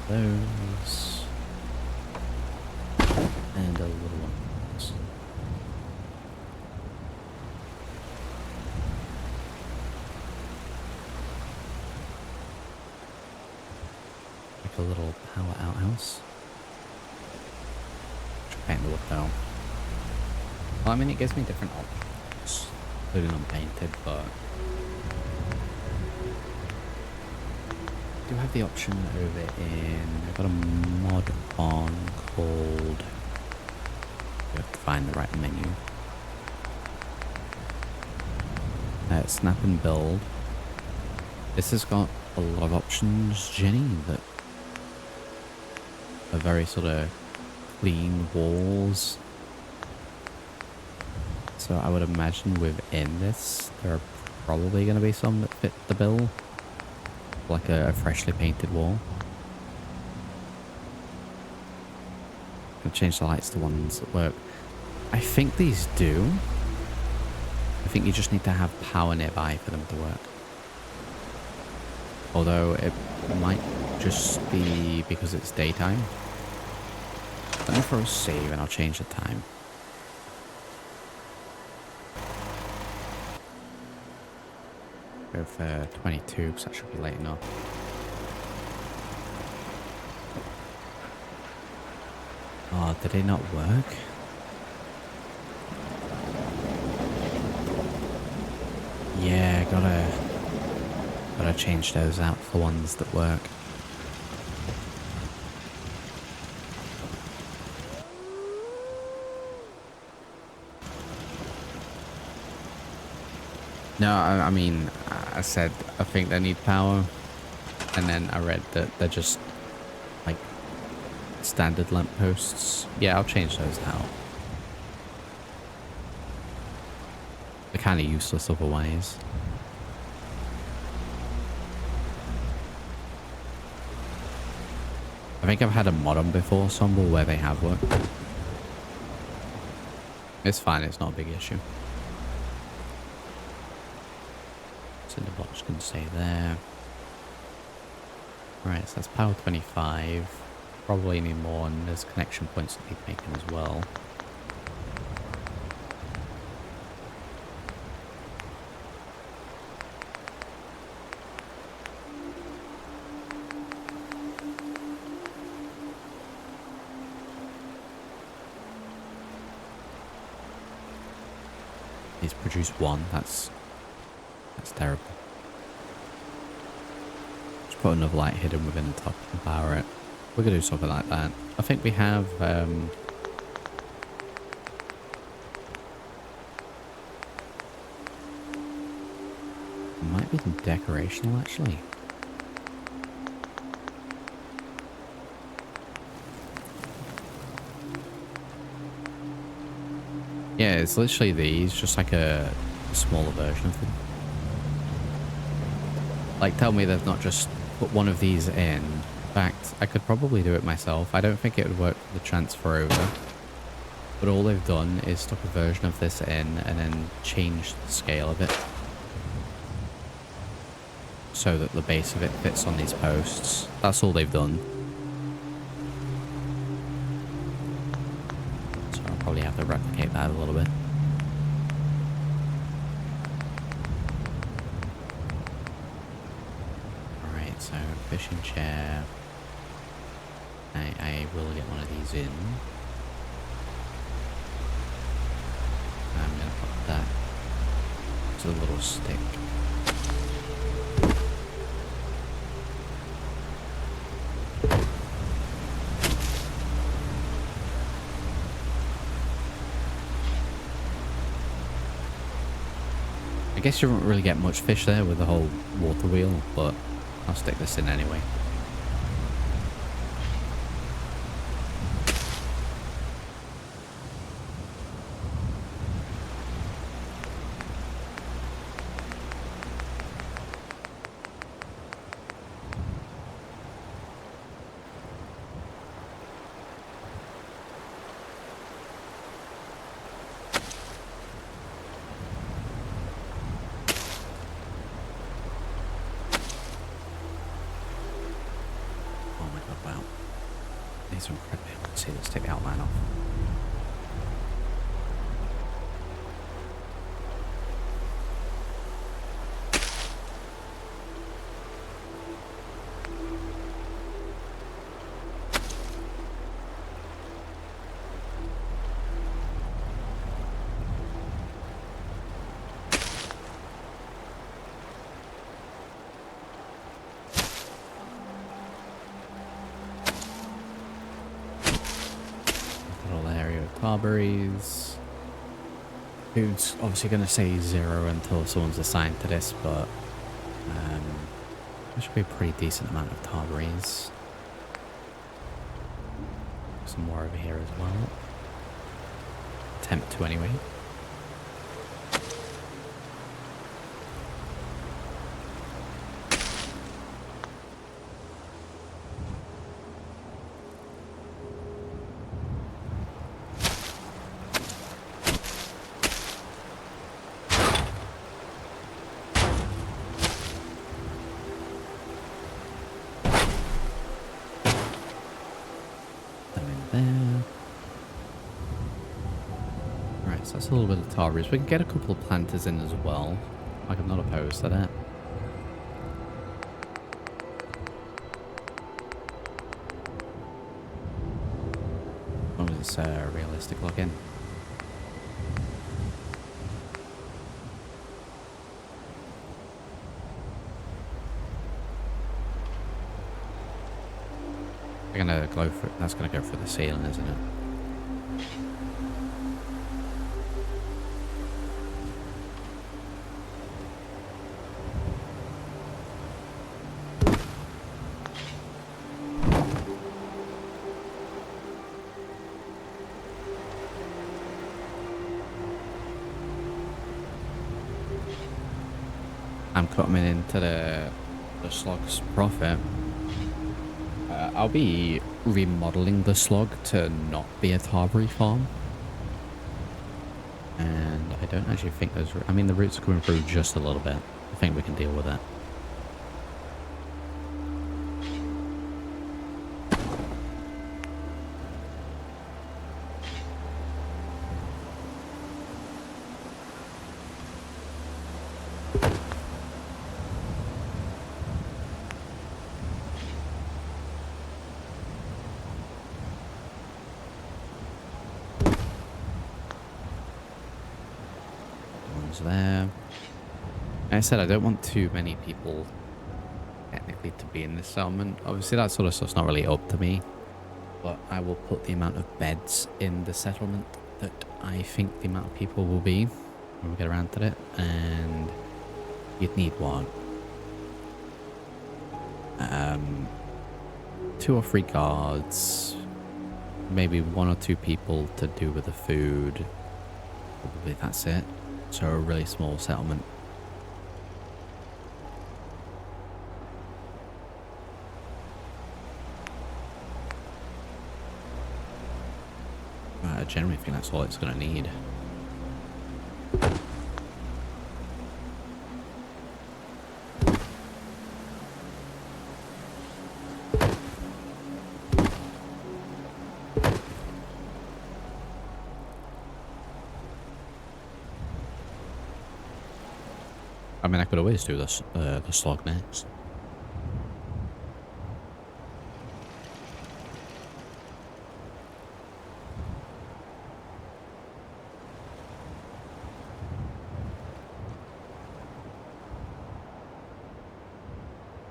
Those and a little one. Like a little power outhouse. Paint the wood though. Well, I mean, it gives me different options, including unpainted, but I do have the option over in, I've got a mod on called, I have to find the right menu. Snap and build. This has got a lot of options, Jenny, that are very sort of clean walls. So I would imagine within this, there are probably going to be some that fit the bill. Like a freshly painted wall. I'll change the lights to ones that work. I think these do. I think you just need to have power nearby for them to work. Although it might just be because it's daytime. Let me throw a save and I'll change the time. Go for 22 because that should be late enough. Oh, did it not work? Yeah, gotta change those out for ones that work. No, I mean, I said I think they need power, and then I read that they're just like standard lampposts. Yeah, I'll change those out. They're kind of useless otherwise. I think I've had a mod on before, Somble, where they have worked. It's fine, it's not a big issue. Cinder blocks can stay there. Right, so that's power 25. Probably need more, and there's connection points that need making as well. He's produced one. That's terrible. Just put another light hidden within the top and power it. We're gonna do something like that. I think we have might be some decorational actually. Yeah, it's literally these, just like a smaller version of them. Like, tell me they've not just put one of these in. In fact, I could probably do it myself. I don't think it would work for the transfer over. But all they've done is stuck a version of this in and then changed the scale of it. So that the base of it fits on these posts. That's all they've done. So I'll probably have to replicate that a little bit. Alright, so fishing chair. I will get one of these in. I'm going to put that to the little stick. I guess you don't really get much fish there with the whole water wheel, but I'll stick this in anyway. These are incredibly hard to see. Let's take the outline off. Carberries. Dude's obviously going to say 0 until someone's assigned to this, but there should be a pretty decent amount of tarberries. Some more over here as well. Attempt to anyway. That's a little bit of tarberries. We can get a couple of planters in as well. Like, I'm not opposed to that. As long as it's realistic looking. They're gonna go for it. That's gonna go for the ceiling, isn't it? I'm coming into the slog's profit. I'll be remodeling the slog to not be a Tarbury farm. And I don't actually think those... I mean, the roots are coming through just a little bit. I think we can deal with it. There. Like I said, I don't want too many people technically to be in this settlement. Obviously that sort of stuff's not really up to me, but I will put the amount of beds in the settlement that I think the amount of people will be when we get around to it. And you'd need what, 2 or 3 guards, maybe 1 or 2 people to do with the food. Probably that's it. So a really small settlement. I generally think that's all it's going to need. I mean, I could always do this, the slog next.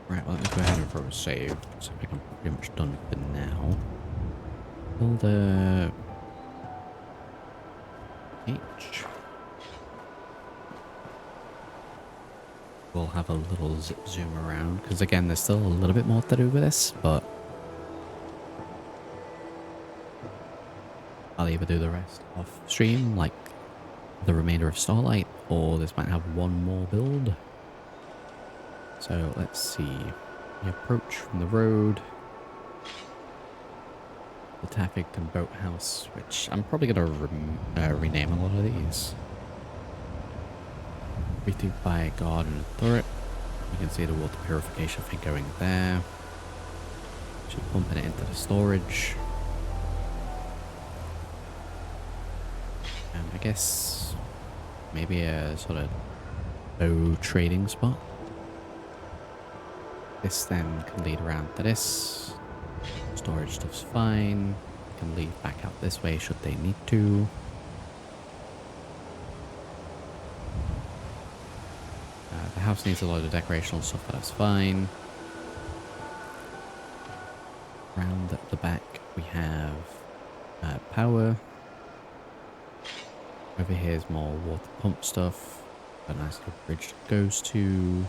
Right, well, let me go ahead and throw a save. So I think I'm pretty much done for now. Build a... H. We'll have a little zip zoom around, because again, there's still a little bit more to do with this, but I'll either do the rest off stream, like the remainder of Starlight, or this might have one more build. So let's see. We approach from the road. The Taffington boathouse, which I'm probably going to rename a lot of these. Greeted by a guard and a turret. You can see the water purification thing going there. Just pumping it into the storage. And I guess maybe a sort of bow trading spot. This then can lead around to this. Storage stuff's fine. Can lead back out this way should they need to. The house needs a load of decorational stuff, but that's fine. Round at the back we have power. Over here is more water pump stuff. A nice little bridge goes to.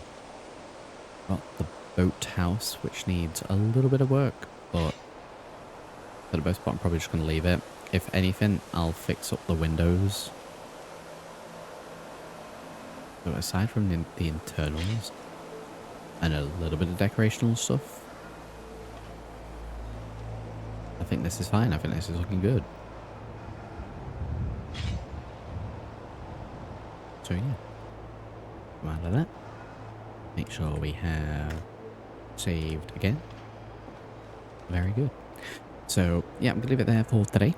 Got the boathouse, which needs a little bit of work, but for the most part I'm probably just going to leave it. If anything, I'll fix up the windows. So aside from the internals and a little bit of decorational stuff, I think this is fine. I think this is looking good. So yeah, come out of that. Make sure we have saved again. Very good. So yeah, I'm going to leave it there for today.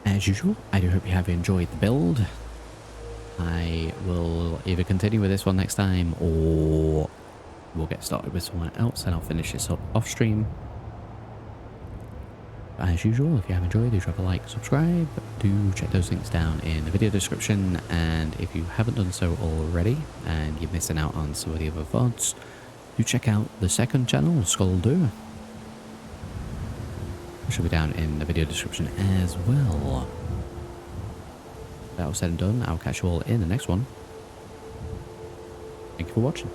As usual, I do hope you have enjoyed the build. I will either continue with this one next time, or we'll get started with someone else and I'll finish this up off stream. But as usual, if you have enjoyed, do drop a like, subscribe, do check those links down in the video description, and if you haven't done so already and you're missing out on some of the other VODs, do check out the second channel, Skull Do. It should be down in the video description as well. That all said and done, I'll catch you all in the next one. Thank you for watching.